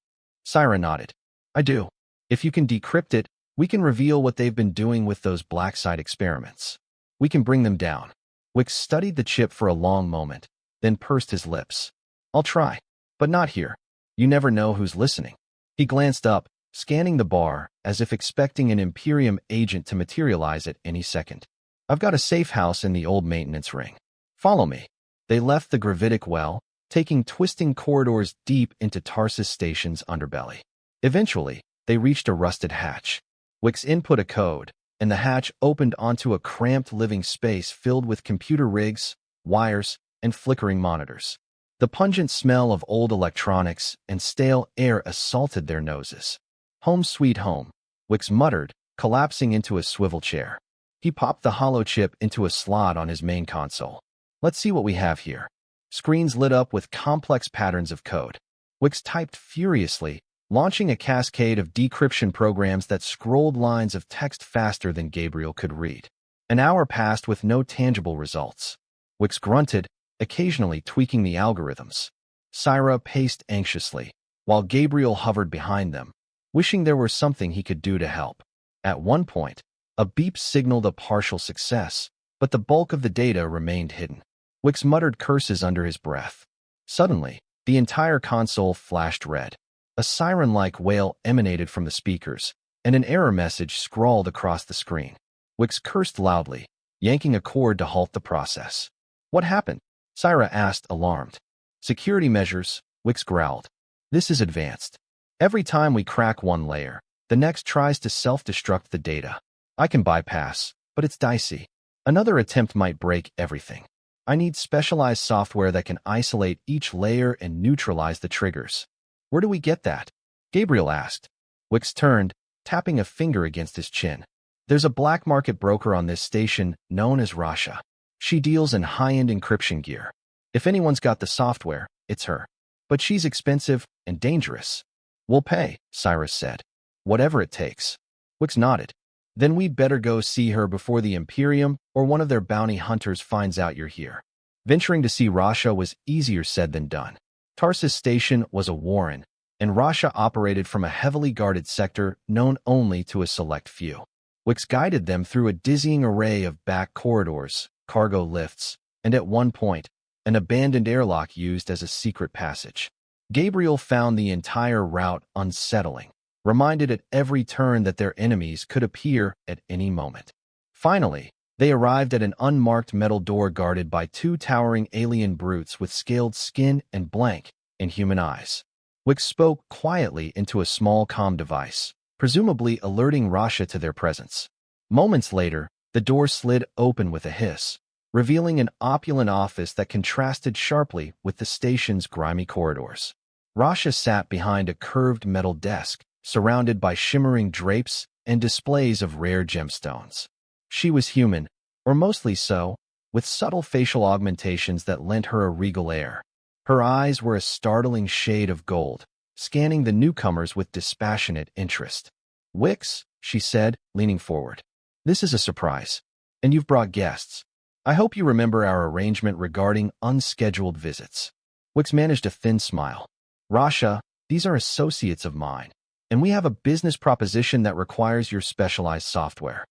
Speaker 1: Cyra nodded. "I do. If you can decrypt it, we can reveal what they've been doing with those black site experiments. We can bring them down." Wix studied the chip for a long moment, then pursed his lips. "I'll try, but not here. You never know who's listening." He glanced up, scanning the bar, as if expecting an Imperium agent to materialize at any second. "I've got a safe house in the old maintenance ring. Follow me." They left the Gravitic Well, taking twisting corridors deep into Tarsus Station's underbelly. Eventually, they reached a rusted hatch. Wix input a code, and the hatch opened onto a cramped living space filled with computer rigs, wires, and flickering monitors. The pungent smell of old electronics and stale air assaulted their noses. "Home sweet home," Wix muttered, collapsing into a swivel chair. He popped the hollow chip into a slot on his main console. "Let's see what we have here." Screens lit up with complex patterns of code. Wix typed furiously, launching a cascade of decryption programs that scrolled lines of text faster than Gabriel could read. An hour passed with no tangible results. Wix grunted, occasionally tweaking the algorithms. Cyra paced anxiously, while Gabriel hovered behind them, wishing there were something he could do to help. At one point, a beep signaled a partial success, but the bulk of the data remained hidden. Wix muttered curses under his breath. Suddenly, the entire console flashed red. A siren-like wail emanated from the speakers, and an error message scrawled across the screen. Wix cursed loudly, yanking a cord to halt the process. "What happened?" Cyra asked, alarmed. "Security measures," Wix growled. "This is advanced. Every time we crack one layer, the next tries to self-destruct the data. I can bypass, but it's dicey. Another attempt might break everything. I need specialized software that can isolate each layer and neutralize the triggers." "Where do we get that?" Gabriel asked. Wix turned, tapping a finger against his chin. "There's a black market broker on this station known as Rasha. She deals in high-end encryption gear. If anyone's got the software, it's her. But she's expensive and dangerous. We'll pay, Cyra said. Whatever it takes. Wix nodded. Then we'd better go see her before the Imperium or one of their bounty hunters finds out you're here. Venturing to see Rasha was easier said than done. Tarsus Station was a warren, and Rasha operated from a heavily guarded sector known only to a select few. Wix guided them through a dizzying array of back corridors, cargo lifts, and at one point, an abandoned airlock used as a secret passage. Gabriel found the entire route unsettling, reminded at every turn that their enemies could appear at any moment. Finally, they arrived at an unmarked metal door guarded by two towering alien brutes with scaled skin and blank, inhuman eyes. Wix spoke quietly into a small comm device, presumably alerting Rasha to their presence. Moments later, the door slid open with a hiss, revealing an opulent office that contrasted sharply with the station's grimy corridors. Rasha sat behind a curved metal desk, surrounded by shimmering drapes and displays of rare gemstones. She was human, or mostly so, with subtle facial augmentations that lent her a regal air. Her eyes were a startling shade of gold, scanning the newcomers with dispassionate interest. "Wix," she said, leaning forward. "This is a surprise, and you've brought guests. I hope you remember our arrangement regarding unscheduled visits." Wix managed a thin smile. "Rasha, these are associates of mine, and we have a business proposition that requires your specialized software."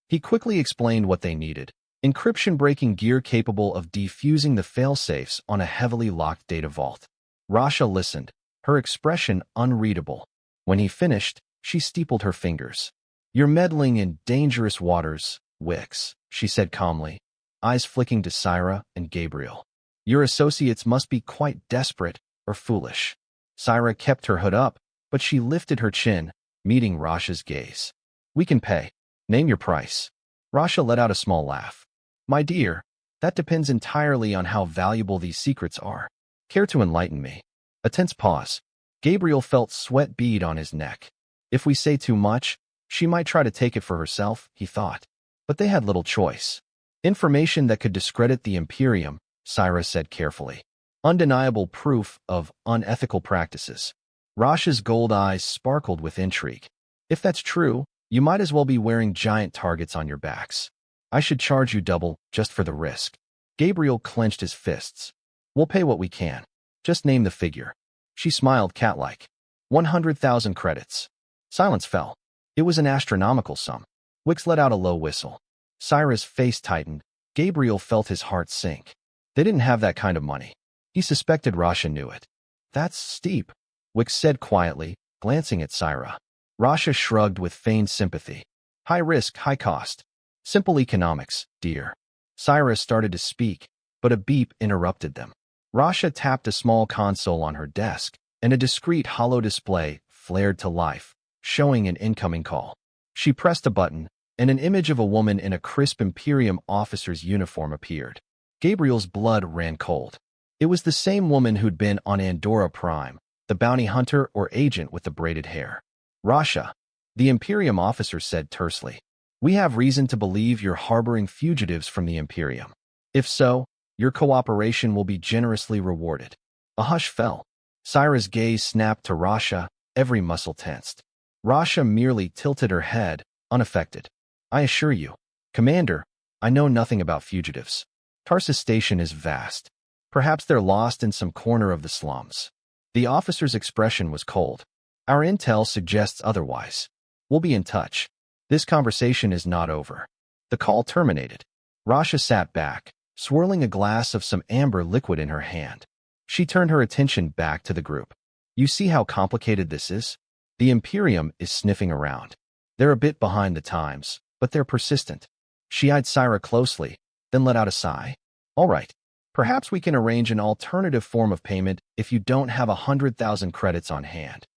Speaker 1: He quickly explained what they needed: encryption-breaking gear capable of defusing the failsafes on a heavily locked data vault. Rasha listened, her expression unreadable. When he finished, she steepled her fingers. "You're meddling in dangerous waters, Wix," she said calmly, eyes flicking to Cyra and Gabriel. "Your associates must be quite desperate or foolish." Cyra kept her hood up, but she lifted her chin, meeting Rasha's gaze. "We can pay. Name your price." Rasha let out a small laugh. "My dear, that depends entirely on how valuable these secrets are. Care to enlighten me?" A tense pause. Gabriel felt sweat bead on his neck. If we say too much, she might try to take it for herself, he thought. But they had little choice. "Information that could discredit the Imperium," Cyra said carefully. "Undeniable proof of unethical practices." Rasha's gold eyes sparkled with intrigue. "If that's true, you might as well be wearing giant targets on your backs. I should charge you double just for the risk." Gabriel clenched his fists. "We'll pay what we can. Just name the figure." She smiled cat-like. 100,000 credits. Silence fell. It was an astronomical sum. Wix let out a low whistle. Cyra's face tightened. Gabriel felt his heart sink. They didn't have that kind of money. He suspected Rasha knew it. "That's steep," Wix said quietly, glancing at Cyra. Rasha shrugged with feigned sympathy. "High risk, high cost. Simple economics, dear." Cyra started to speak, but a beep interrupted them. Rasha tapped a small console on her desk, and a discreet hollow display flared to life, showing an incoming call. She pressed a button, and an image of a woman in a crisp Imperium officer's uniform appeared. Gabriel's blood ran cold. It was the same woman who'd been on Andorra Prime, the bounty hunter or agent with the braided hair. "Rasha," the Imperium officer said tersely, "we have reason to believe you're harboring fugitives from the Imperium. If so, your cooperation will be generously rewarded." A hush fell. Cyra's gaze snapped to Rasha, every muscle tensed. Rasha merely tilted her head, unaffected. "I assure you, Commander, I know nothing about fugitives. Tarsus Station is vast. Perhaps they're lost in some corner of the slums." The officer's expression was cold. "Our intel suggests otherwise. We'll be in touch. This conversation is not over." The call terminated. Rasha sat back, swirling a glass of some amber liquid in her hand. She turned her attention back to the group. "You see how complicated this is? The Imperium is sniffing around. They're a bit behind the times, but they're persistent." She eyed Cyra closely, then let out a sigh. "All right. Perhaps we can arrange an alternative form of payment if you don't have 100,000 credits on hand."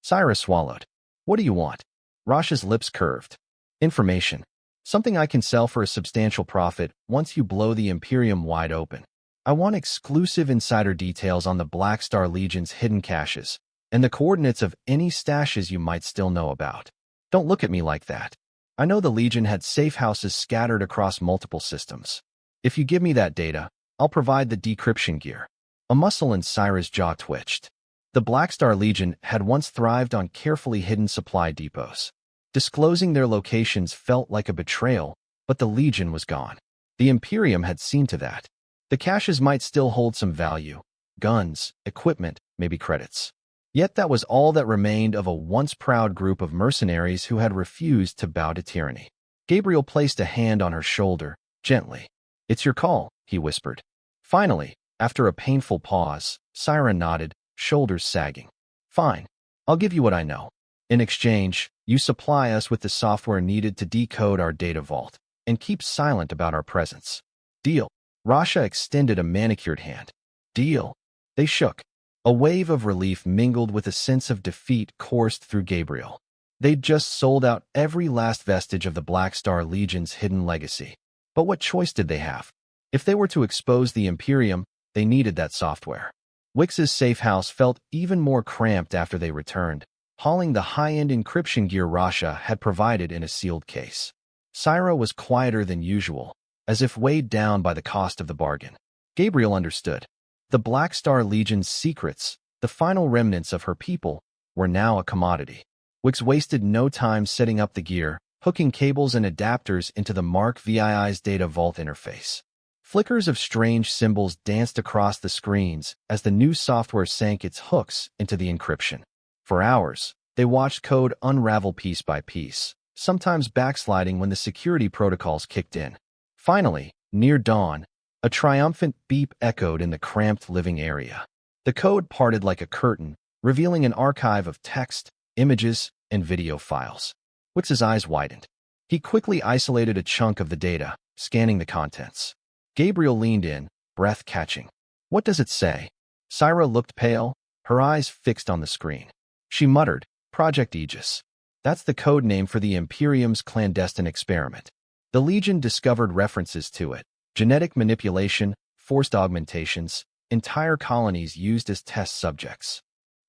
Speaker 1: Cyra swallowed. "What do you want?" Rasha's lips curved. "Information. Something I can sell for a substantial profit once you blow the Imperium wide open. I want exclusive insider details on the Black Star Legion's hidden caches, and the coordinates of any stashes you might still know about." "Don't look at me like that. I know the Legion had safe houses scattered across multiple systems. If you give me that data, I'll provide the decryption gear. A muscle in Cyra's jaw twitched. The Black Star Legion had once thrived on carefully hidden supply depots. Disclosing their locations felt like a betrayal, but the Legion was gone. The Imperium had seen to that. The caches might still hold some value. Guns, equipment, maybe credits. Yet that was all that remained of a once proud group of mercenaries who had refused to bow to tyranny. Gabriel placed a hand on her shoulder, gently. "It's your call," he whispered. Finally, after a painful pause, Cyra nodded, shoulders sagging. "Fine. I'll give you what I know. In exchange, you supply us with the software needed to decode our data vault, and keep silent about our presence. Deal." Rasha extended a manicured hand. "Deal." They shook. A wave of relief mingled with a sense of defeat coursed through Gabriel. They'd just sold out every last vestige of the Black Star Legion's hidden legacy. But what choice did they have? If they were to expose the Imperium, they needed that software. Wix's safe house felt even more cramped after they returned, hauling the high-end encryption gear Rasha had provided in a sealed case. Cyra was quieter than usual, as if weighed down by the cost of the bargain. Gabriel understood. The Black Star Legion's secrets, the final remnants of her people, were now a commodity. Wix wasted no time setting up the gear, hooking cables and adapters into the Mark VII's data vault interface. Flickers of strange symbols danced across the screens as the new software sank its hooks into the encryption. For hours, they watched code unravel piece by piece, sometimes backsliding when the security protocols kicked in. Finally, near dawn, a triumphant beep echoed in the cramped living area. The code parted like a curtain, revealing an archive of text, images, and video files. Wix's eyes widened. He quickly isolated a chunk of the data, scanning the contents. Gabriel leaned in, breath catching. "What does it say?" Cyra looked pale, her eyes fixed on the screen. She muttered, "Project Aegis. That's the code name for the Imperium's clandestine experiment. The Legion discovered references to it. Genetic manipulation, forced augmentations, entire colonies used as test subjects."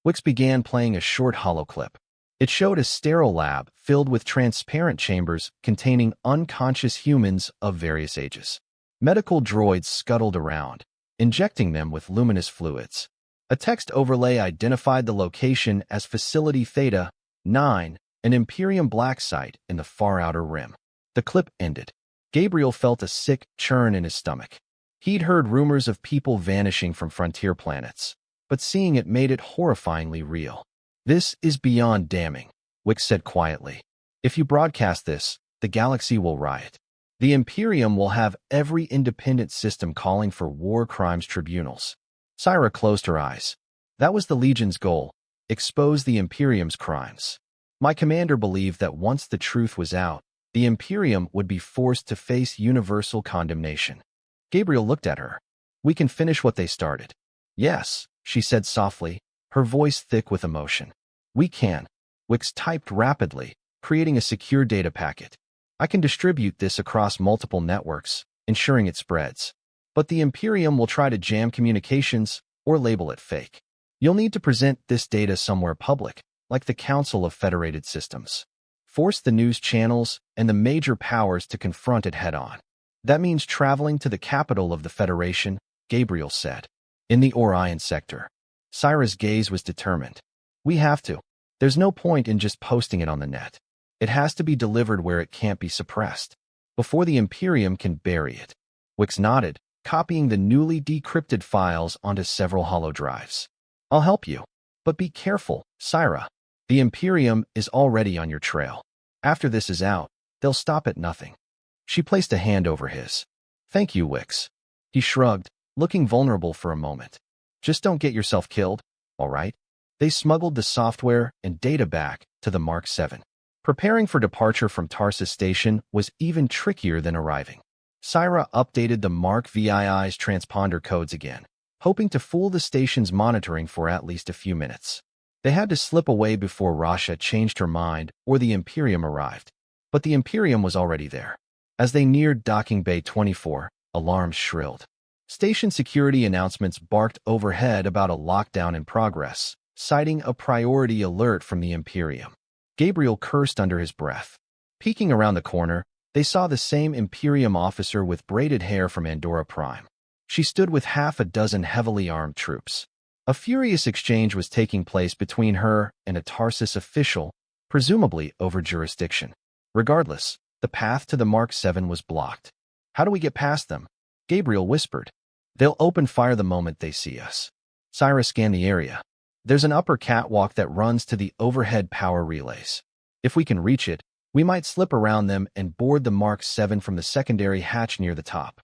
Speaker 1: Wix began playing a short holoclip. It showed a sterile lab filled with transparent chambers containing unconscious humans of various ages. Medical droids scuttled around, injecting them with luminous fluids. A text overlay identified the location as Facility Theta 9, an Imperium black site in the far outer rim. The clip ended. Gabriel felt a sick churn in his stomach. He'd heard rumors of people vanishing from frontier planets, but seeing it made it horrifyingly real. "This is beyond damning," Wix said quietly. "If you broadcast this, the galaxy will riot. The Imperium will have every independent system calling for war crimes tribunals." Cyra closed her eyes. That was the Legion's goal, expose the Imperium's crimes. My commander believed that once the truth was out, the Imperium would be forced to face universal condemnation. Gabriel looked at her. "We can finish what they started." "Yes," she said softly, her voice thick with emotion. "We can." Wix typed rapidly, creating a secure data packet. "I can distribute this across multiple networks, ensuring it spreads. But the Imperium will try to jam communications or label it fake. You'll need to present this data somewhere public, like the Council of Federated Systems. Force the news channels and the major powers to confront it head-on. That means traveling to the capital of the Federation," Gabriel said. "In the Orion sector." Cyra's gaze was determined. "We have to. There's no point in just posting it on the net. It has to be delivered where it can't be suppressed, before the Imperium can bury it." Wix nodded, copying the newly decrypted files onto several hollow drives. "I'll help you. But be careful, Cyra. The Imperium is already on your trail. After this is out, they'll stop at nothing." She placed a hand over his. "Thank you, Wix." He shrugged, looking vulnerable for a moment. "Just don't get yourself killed, all right?" They smuggled the software and data back to the Mark 7. Preparing for departure from Tarsus Station was even trickier than arriving. Cyra updated the Mark VII's transponder codes again, hoping to fool the station's monitoring for at least a few minutes. They had to slip away before Rasha changed her mind or the Imperium arrived. But the Imperium was already there. As they neared Docking Bay 24, alarms shrilled. Station security announcements barked overhead about a lockdown in progress, citing a priority alert from the Imperium. Gabriel cursed under his breath. Peeking around the corner, They saw the same Imperium officer with braided hair from Andorra Prime. She stood with half a dozen heavily armed troops. A furious exchange was taking place between her and a Tarsus official, presumably over jurisdiction. Regardless, the path to the Mark 7 was blocked. "How do we get past them?" Gabriel whispered. "They'll open fire the moment they see us." Cyra scanned the area. "There's an upper catwalk that runs to the overhead power relays. If we can reach it, we might slip around them and board the Mark 7 from the secondary hatch near the top."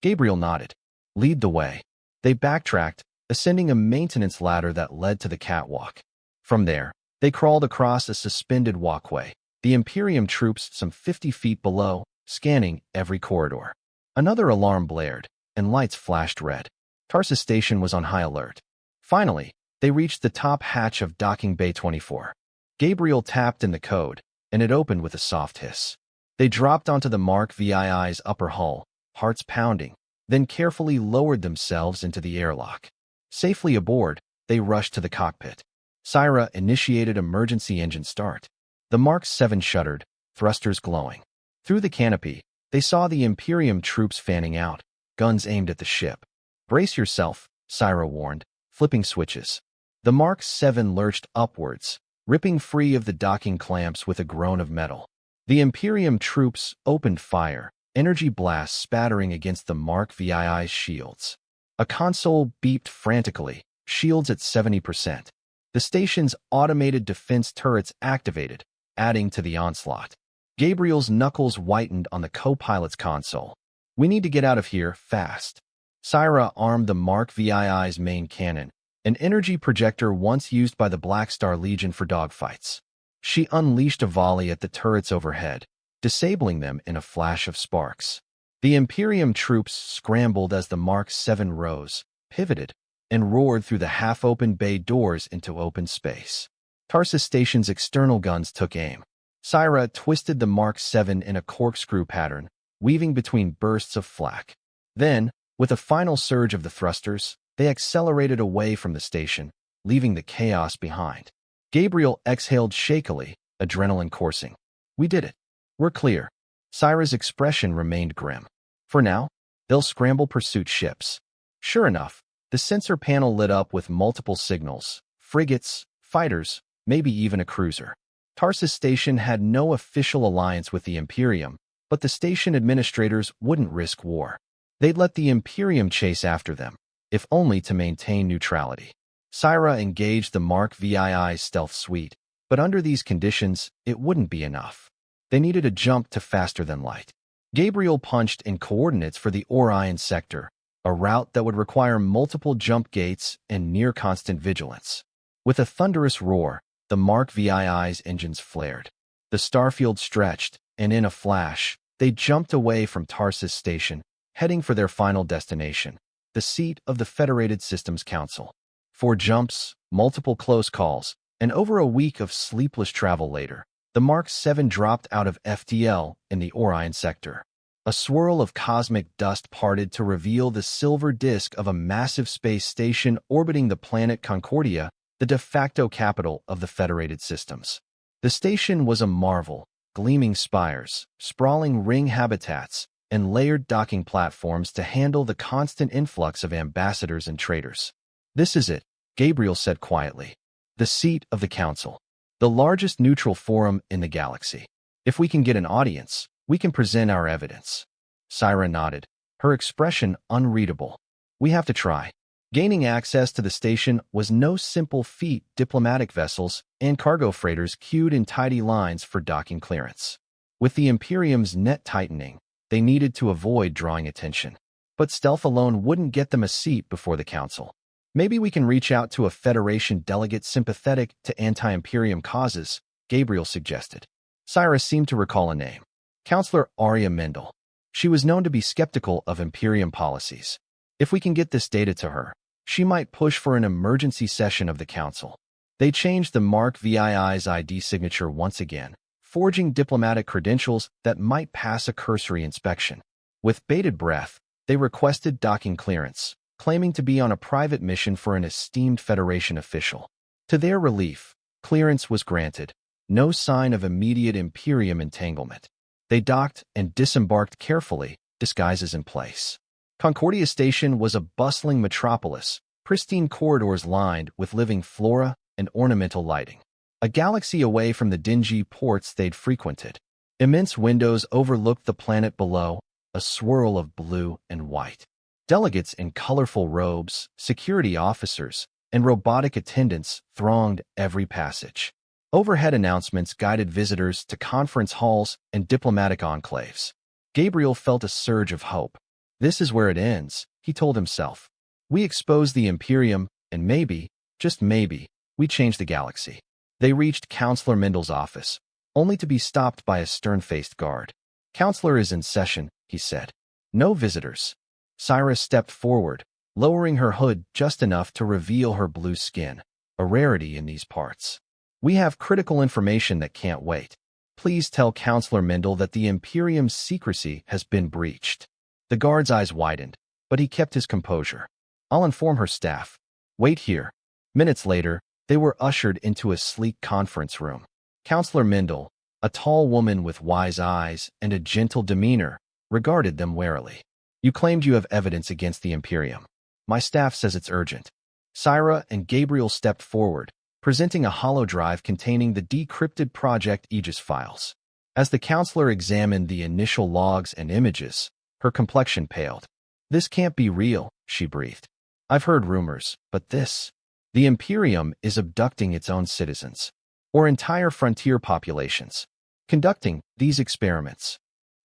Speaker 1: Gabriel nodded. "Lead the way." They backtracked, ascending a maintenance ladder that led to the catwalk. From there, they crawled across a suspended walkway, the Imperium troops some 50 feet below, scanning every corridor. Another alarm blared, and lights flashed red. Tarsus Station was on high alert. Finally, they reached the top hatch of Docking Bay 24. Gabriel tapped in the code, and it opened with a soft hiss. They dropped onto the Mark VII's upper hull, hearts pounding, then carefully lowered themselves into the airlock. Safely aboard, they rushed to the cockpit. Cyra initiated emergency engine start. The Mark 7 shuddered, thrusters glowing. Through the canopy, they saw the Imperium troops fanning out, guns aimed at the ship. "Brace yourself," Cyra warned, flipping switches. The Mark 7 lurched upwards, ripping free of the docking clamps with a groan of metal. The Imperium troops opened fire, energy blasts spattering against the Mark VII's shields. A console beeped frantically, shields at 70%. The station's automated defense turrets activated, adding to the onslaught. Gabriel's knuckles whitened on the co-pilot's console. "We need to get out of here, fast." Cyra armed the Mark VII's main cannon, an energy projector once used by the Black Star Legion for dogfights. She unleashed a volley at the turrets overhead, disabling them in a flash of sparks. The Imperium troops scrambled as the Mark 7 rose, pivoted, and roared through the half-open bay doors into open space. Tarsus Station's external guns took aim. Cyra twisted the Mark 7 in a corkscrew pattern, weaving between bursts of flak. Then, with a final surge of the thrusters, they accelerated away from the station, leaving the chaos behind. Gabriel exhaled shakily, adrenaline coursing. "We did it. We're clear." Cyra's expression remained grim. "For now, they'll scramble pursuit ships." Sure enough, the sensor panel lit up with multiple signals, frigates, fighters, maybe even a cruiser. Tarsus Station had no official alliance with the Imperium, but the station administrators wouldn't risk war. They'd let the Imperium chase after them, if only to maintain neutrality. Cyra engaged the Mark VII's stealth suite, but under these conditions, it wouldn't be enough. They needed a jump to faster than light. Gabriel punched in coordinates for the Orion sector, a route that would require multiple jump gates and near-constant vigilance. With a thunderous roar, the Mark VII's engines flared. The starfield stretched, and in a flash, they jumped away from Tarsus Station, heading for their final destination, the seat of the Federated Systems Council. 4 jumps, multiple close calls, and over a week of sleepless travel later, the Mark 7 dropped out of FTL in the Orion sector. A swirl of cosmic dust parted to reveal the silver disk of a massive space station orbiting the planet Concordia, the de facto capital of the Federated Systems. The station was a marvel, gleaming spires, sprawling ring habitats, and layered docking platforms to handle the constant influx of ambassadors and traders. "This is it," Gabriel said quietly. "The seat of the Council. The largest neutral forum in the galaxy. If we can get an audience, we can present our evidence." Cyra nodded, her expression unreadable. "We have to try." Gaining access to the station was no simple feat. Diplomatic vessels and cargo freighters queued in tidy lines for docking clearance. With the Imperium's net tightening, they needed to avoid drawing attention. But stealth alone wouldn't get them a seat before the Council. "Maybe we can reach out to a Federation delegate sympathetic to anti-Imperium causes," Gabriel suggested. Cyra seemed to recall a name. Counselor Arya Mendel. She was known to be skeptical of Imperium policies. If we can get this data to her, she might push for an emergency session of the Council. They changed the Mark VII's ID signature once again, forging diplomatic credentials that might pass a cursory inspection. With bated breath, they requested docking clearance, claiming to be on a private mission for an esteemed Federation official. To their relief, clearance was granted, no sign of immediate Imperium entanglement. They docked and disembarked carefully, disguises in place. Concordia Station was a bustling metropolis, pristine corridors lined with living flora and ornamental lighting. A galaxy away from the dingy ports they'd frequented. Immense windows overlooked the planet below, a swirl of blue and white. Delegates in colorful robes, security officers, and robotic attendants thronged every passage. Overhead announcements guided visitors to conference halls and diplomatic enclaves. Gabriel felt a surge of hope. This is where it ends, he told himself. We expose the Imperium, and maybe, just maybe, we change the galaxy. They reached Counselor Mendel's office, only to be stopped by a stern-faced guard. Counselor is in session, he said. No visitors. Cyra stepped forward, lowering her hood just enough to reveal her blue skin, a rarity in these parts. We have critical information that can't wait. Please tell Counselor Mendel that the Imperium's secrecy has been breached. The guard's eyes widened, but he kept his composure. I'll inform her staff. Wait here. Minutes later, they were ushered into a sleek conference room. Counselor Mendel, a tall woman with wise eyes and a gentle demeanor, regarded them warily. You claimed you have evidence against the Imperium. My staff says it's urgent. Cyra and Gabriel stepped forward, presenting a hollow drive containing the decrypted Project Aegis files. As the counselor examined the initial logs and images, her complexion paled. This can't be real, she breathed. I've heard rumors, but this... The Imperium is abducting its own citizens, or entire frontier populations, conducting these experiments.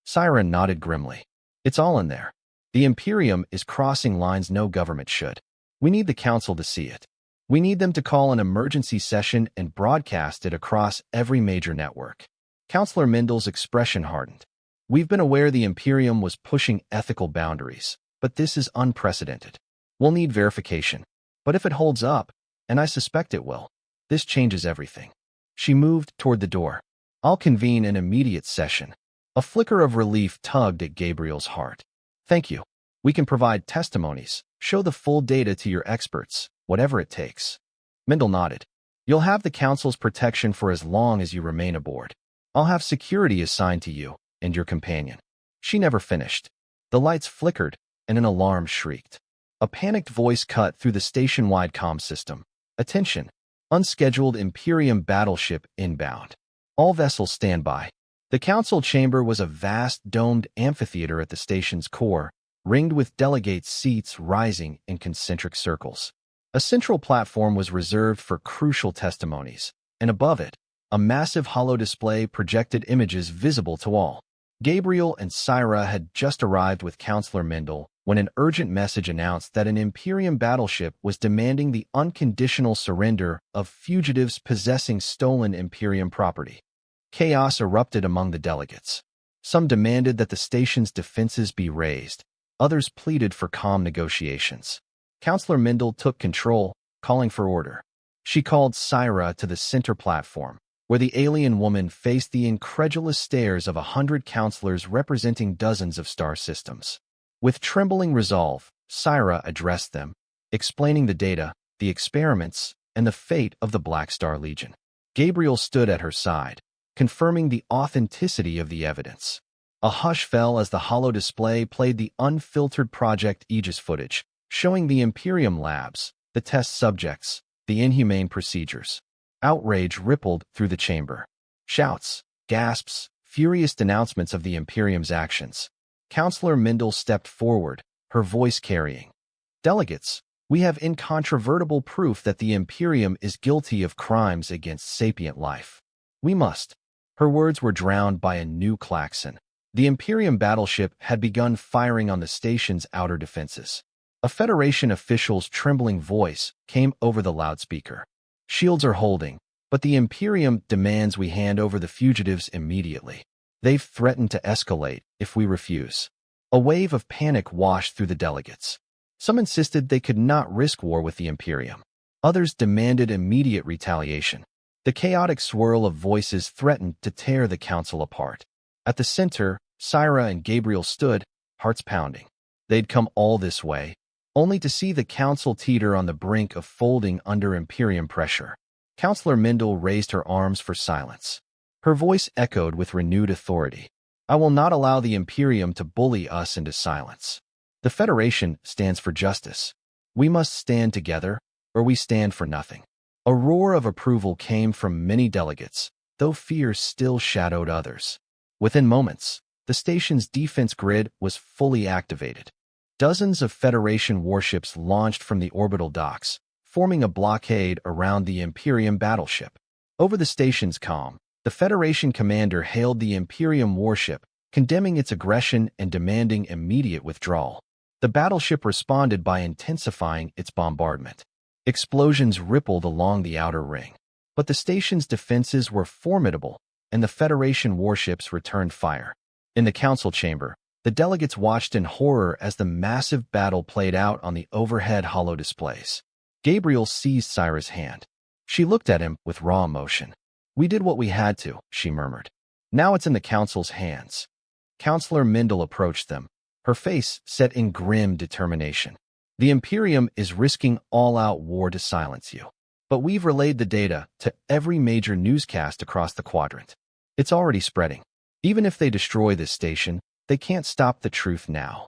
Speaker 1: Cyra nodded grimly. It's all in there. The Imperium is crossing lines no government should. We need the Council to see it. We need them to call an emergency session and broadcast it across every major network. Counselor Mendel's expression hardened. We've been aware the Imperium was pushing ethical boundaries, but this is unprecedented. We'll need verification. But if it holds up, and I suspect it will, this changes everything. She moved toward the door. I'll convene an immediate session. A flicker of relief tugged at Gabriel's heart. Thank you. We can provide testimonies, show the full data to your experts, whatever it takes. Mendel nodded. You'll have the Council's protection for as long as you remain aboard. I'll have security assigned to you and your companion. She never finished. The lights flickered, and an alarm shrieked. A panicked voice cut through the station-wide comm system. Attention! Unscheduled Imperium battleship inbound. All vessels stand by. The council chamber was a vast domed amphitheater at the station's core, ringed with delegates' seats rising in concentric circles. A central platform was reserved for crucial testimonies, and above it, a massive hollow display projected images visible to all. Gabriel and Cyra had just arrived with Counselor Mendel when an urgent message announced that an Imperium battleship was demanding the unconditional surrender of fugitives possessing stolen Imperium property. Chaos erupted among the delegates. Some demanded that the station's defenses be raised. Others pleaded for calm negotiations. Counselor Mendel took control, calling for order. She called Cyra to the center platform, where the alien woman faced the incredulous stares of 100 counselors representing dozens of star systems. With trembling resolve, Cyra addressed them, explaining the data, the experiments, and the fate of the Black Star Legion. Gabriel stood at her side, confirming the authenticity of the evidence. A hush fell as the hollow display played the unfiltered Project Aegis footage, showing the Imperium labs, the test subjects, the inhumane procedures. Outrage rippled through the chamber. Shouts, gasps, furious denouncements of the Imperium's actions. Counselor Mendel stepped forward, her voice carrying. Delegates, we have incontrovertible proof that the Imperium is guilty of crimes against sapient life. We must. Her words were drowned by a new klaxon. The Imperium battleship had begun firing on the station's outer defenses. A Federation official's trembling voice came over the loudspeaker. Shields are holding, but the Imperium demands we hand over the fugitives immediately. They've threatened to escalate if we refuse. A wave of panic washed through the delegates. Some insisted they could not risk war with the Imperium. Others demanded immediate retaliation. The chaotic swirl of voices threatened to tear the council apart. At the center, Cyra and Gabriel stood, hearts pounding. They'd come all this way, only to see the council teeter on the brink of folding under Imperium pressure. Counselor Mendel raised her arms for silence. Her voice echoed with renewed authority. I will not allow the Imperium to bully us into silence. The Federation stands for justice. We must stand together, or we stand for nothing." A roar of approval came from many delegates, though fear still shadowed others. Within moments, the station's defense grid was fully activated. Dozens of Federation warships launched from the orbital docks, forming a blockade around the Imperium battleship. Over the station's comm, the Federation commander hailed the Imperium warship, condemning its aggression and demanding immediate withdrawal. The battleship responded by intensifying its bombardment. Explosions rippled along the outer ring, but the station's defenses were formidable, and the Federation warships returned fire. In the council chamber, the delegates watched in horror as the massive battle played out on the overhead holodisplays. Gabriel seized Cyra's hand. She looked at him with raw emotion. "We did what we had to," she murmured. "Now it's in the council's hands." Counselor Mindel approached them, her face set in grim determination. "The Imperium is risking all-out war to silence you. But we've relayed the data to every major newscast across the quadrant. It's already spreading. Even if they destroy this station, they can't stop the truth now."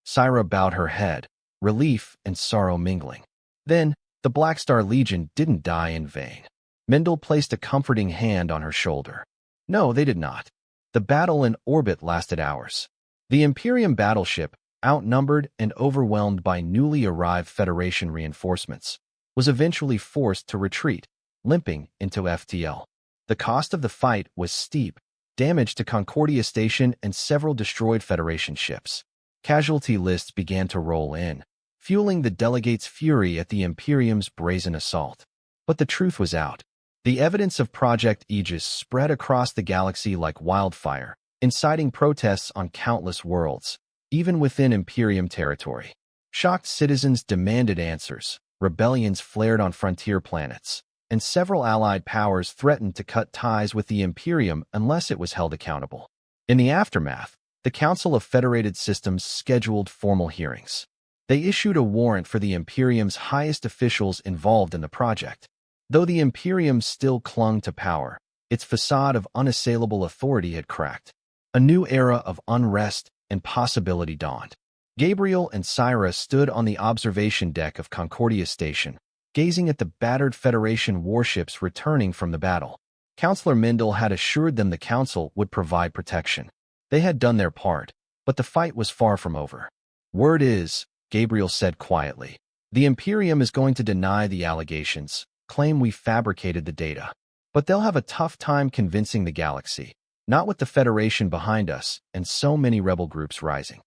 Speaker 1: Cyra bowed her head, relief and sorrow mingling. Then, the Black Star Legion didn't die in vain. Mindel placed a comforting hand on her shoulder. "No, they did not. The battle in orbit lasted hours. The Imperium battleship, outnumbered and overwhelmed by newly arrived Federation reinforcements, was eventually forced to retreat, limping into FTL. The cost of the fight was steep, damage to Concordia Station and several destroyed Federation ships. Casualty lists began to roll in, fueling the delegates' fury at the Imperium's brazen assault. But the truth was out. The evidence of Project Aegis spread across the galaxy like wildfire, inciting protests on countless worlds, even within Imperium territory. Shocked citizens demanded answers, rebellions flared on frontier planets, and several allied powers threatened to cut ties with the Imperium unless it was held accountable. In the aftermath, the Council of Federated Systems scheduled formal hearings. They issued a warrant for the Imperium's highest officials involved in the project. Though the Imperium still clung to power, its facade of unassailable authority had cracked. A new era of unrest and possibility dawned. Gabriel and Cyra stood on the observation deck of Concordia Station, gazing at the battered Federation warships returning from the battle. Counselor Mindel had assured them the Council would provide protection. They had done their part, but the fight was far from over. "Word is," Gabriel said quietly, "the Imperium is going to deny the allegations, claim we fabricated the data. But they'll have a tough time convincing the galaxy, not with the Federation behind us and so many rebel groups rising."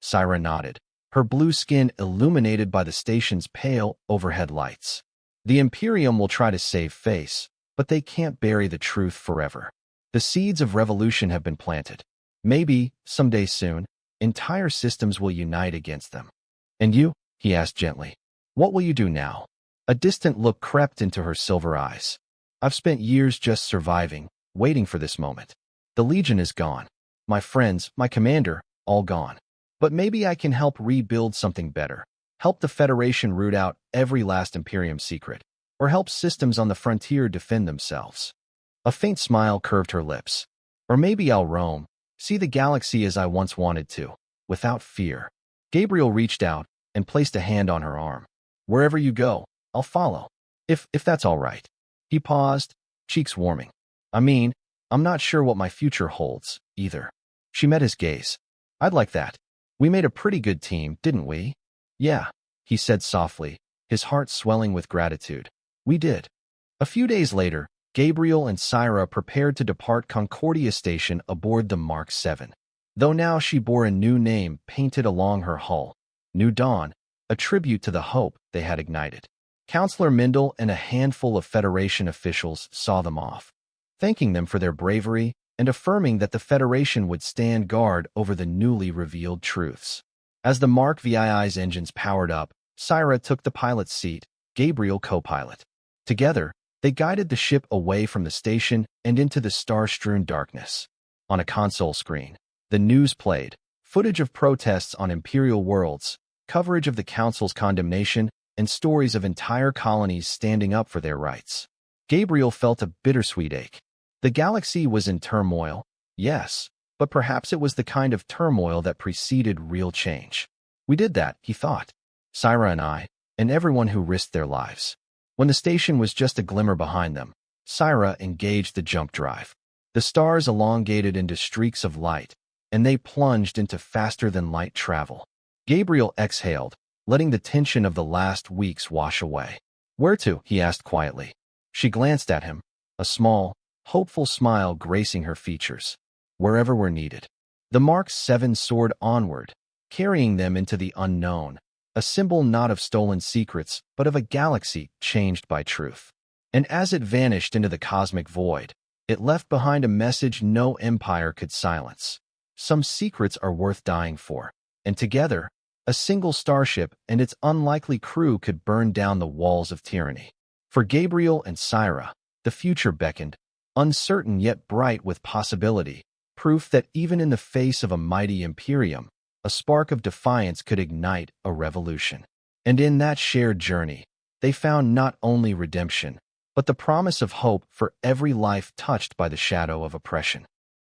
Speaker 1: Cyra nodded, her blue skin illuminated by the station's pale overhead lights. "The Imperium will try to save face, but they can't bury the truth forever. The seeds of revolution have been planted. Maybe, someday soon, entire systems will unite against them." "And you?" he asked gently. "What will you do now?" A distant look crept into her silver eyes. "I've spent years just surviving, waiting for this moment. The Legion is gone. My friends, my commander, all gone. But maybe I can help rebuild something better, help the Federation root out every last Imperium secret, or help systems on the frontier defend themselves." A faint smile curved her lips. "Or maybe I'll roam, see the galaxy as I once wanted to, without fear." Gabriel reached out and placed a hand on her arm. "Wherever you go, I'll follow. If that's all right." He paused, cheeks warming. "I mean, I'm not sure what my future holds, either." She met his gaze. "I'd like that. We made a pretty good team, didn't we?" "Yeah," he said softly, his heart swelling with gratitude. "We did." A few days later, Gabriel and Cyra prepared to depart Concordia Station aboard the Mark 7. Though now she bore a new name painted along her hull, New Dawn, a tribute to the hope they had ignited. Counselor Mindel and a handful of Federation officials saw them off, thanking them for their bravery and affirming that the Federation would stand guard over the newly revealed truths. As the Mark VII's engines powered up, Cyra took the pilot's seat, Gabriel co-pilot. Together, they guided the ship away from the station and into the star-strewn darkness. On a console screen, the news played, footage of protests on Imperial worlds, coverage of the Council's condemnation, and stories of entire colonies standing up for their rights. Gabriel felt a bittersweet ache. The galaxy was in turmoil, yes, but perhaps it was the kind of turmoil that preceded real change. We did that, he thought. Cyra and I, and everyone who risked their lives. When the station was just a glimmer behind them, Cyra engaged the jump drive. The stars elongated into streaks of light, and they plunged into faster-than-light travel. Gabriel exhaled, letting the tension of the last weeks wash away. "Where to?" he asked quietly. She glanced at him, a small, hopeful smile gracing her features. "Wherever we're needed." The Mark 7 soared onward, carrying them into the unknown, a symbol not of stolen secrets, but of a galaxy changed by truth. And as it vanished into the cosmic void, it left behind a message no empire could silence. Some secrets are worth dying for, and together, a single starship and its unlikely crew could burn down the walls of tyranny. For Gabriel and Cyra, the future beckoned, uncertain yet bright with possibility, proof that even in the face of a mighty Imperium, a spark of defiance could ignite a revolution. And in that shared journey, they found not only redemption, but the promise of hope for every life touched by the shadow of oppression.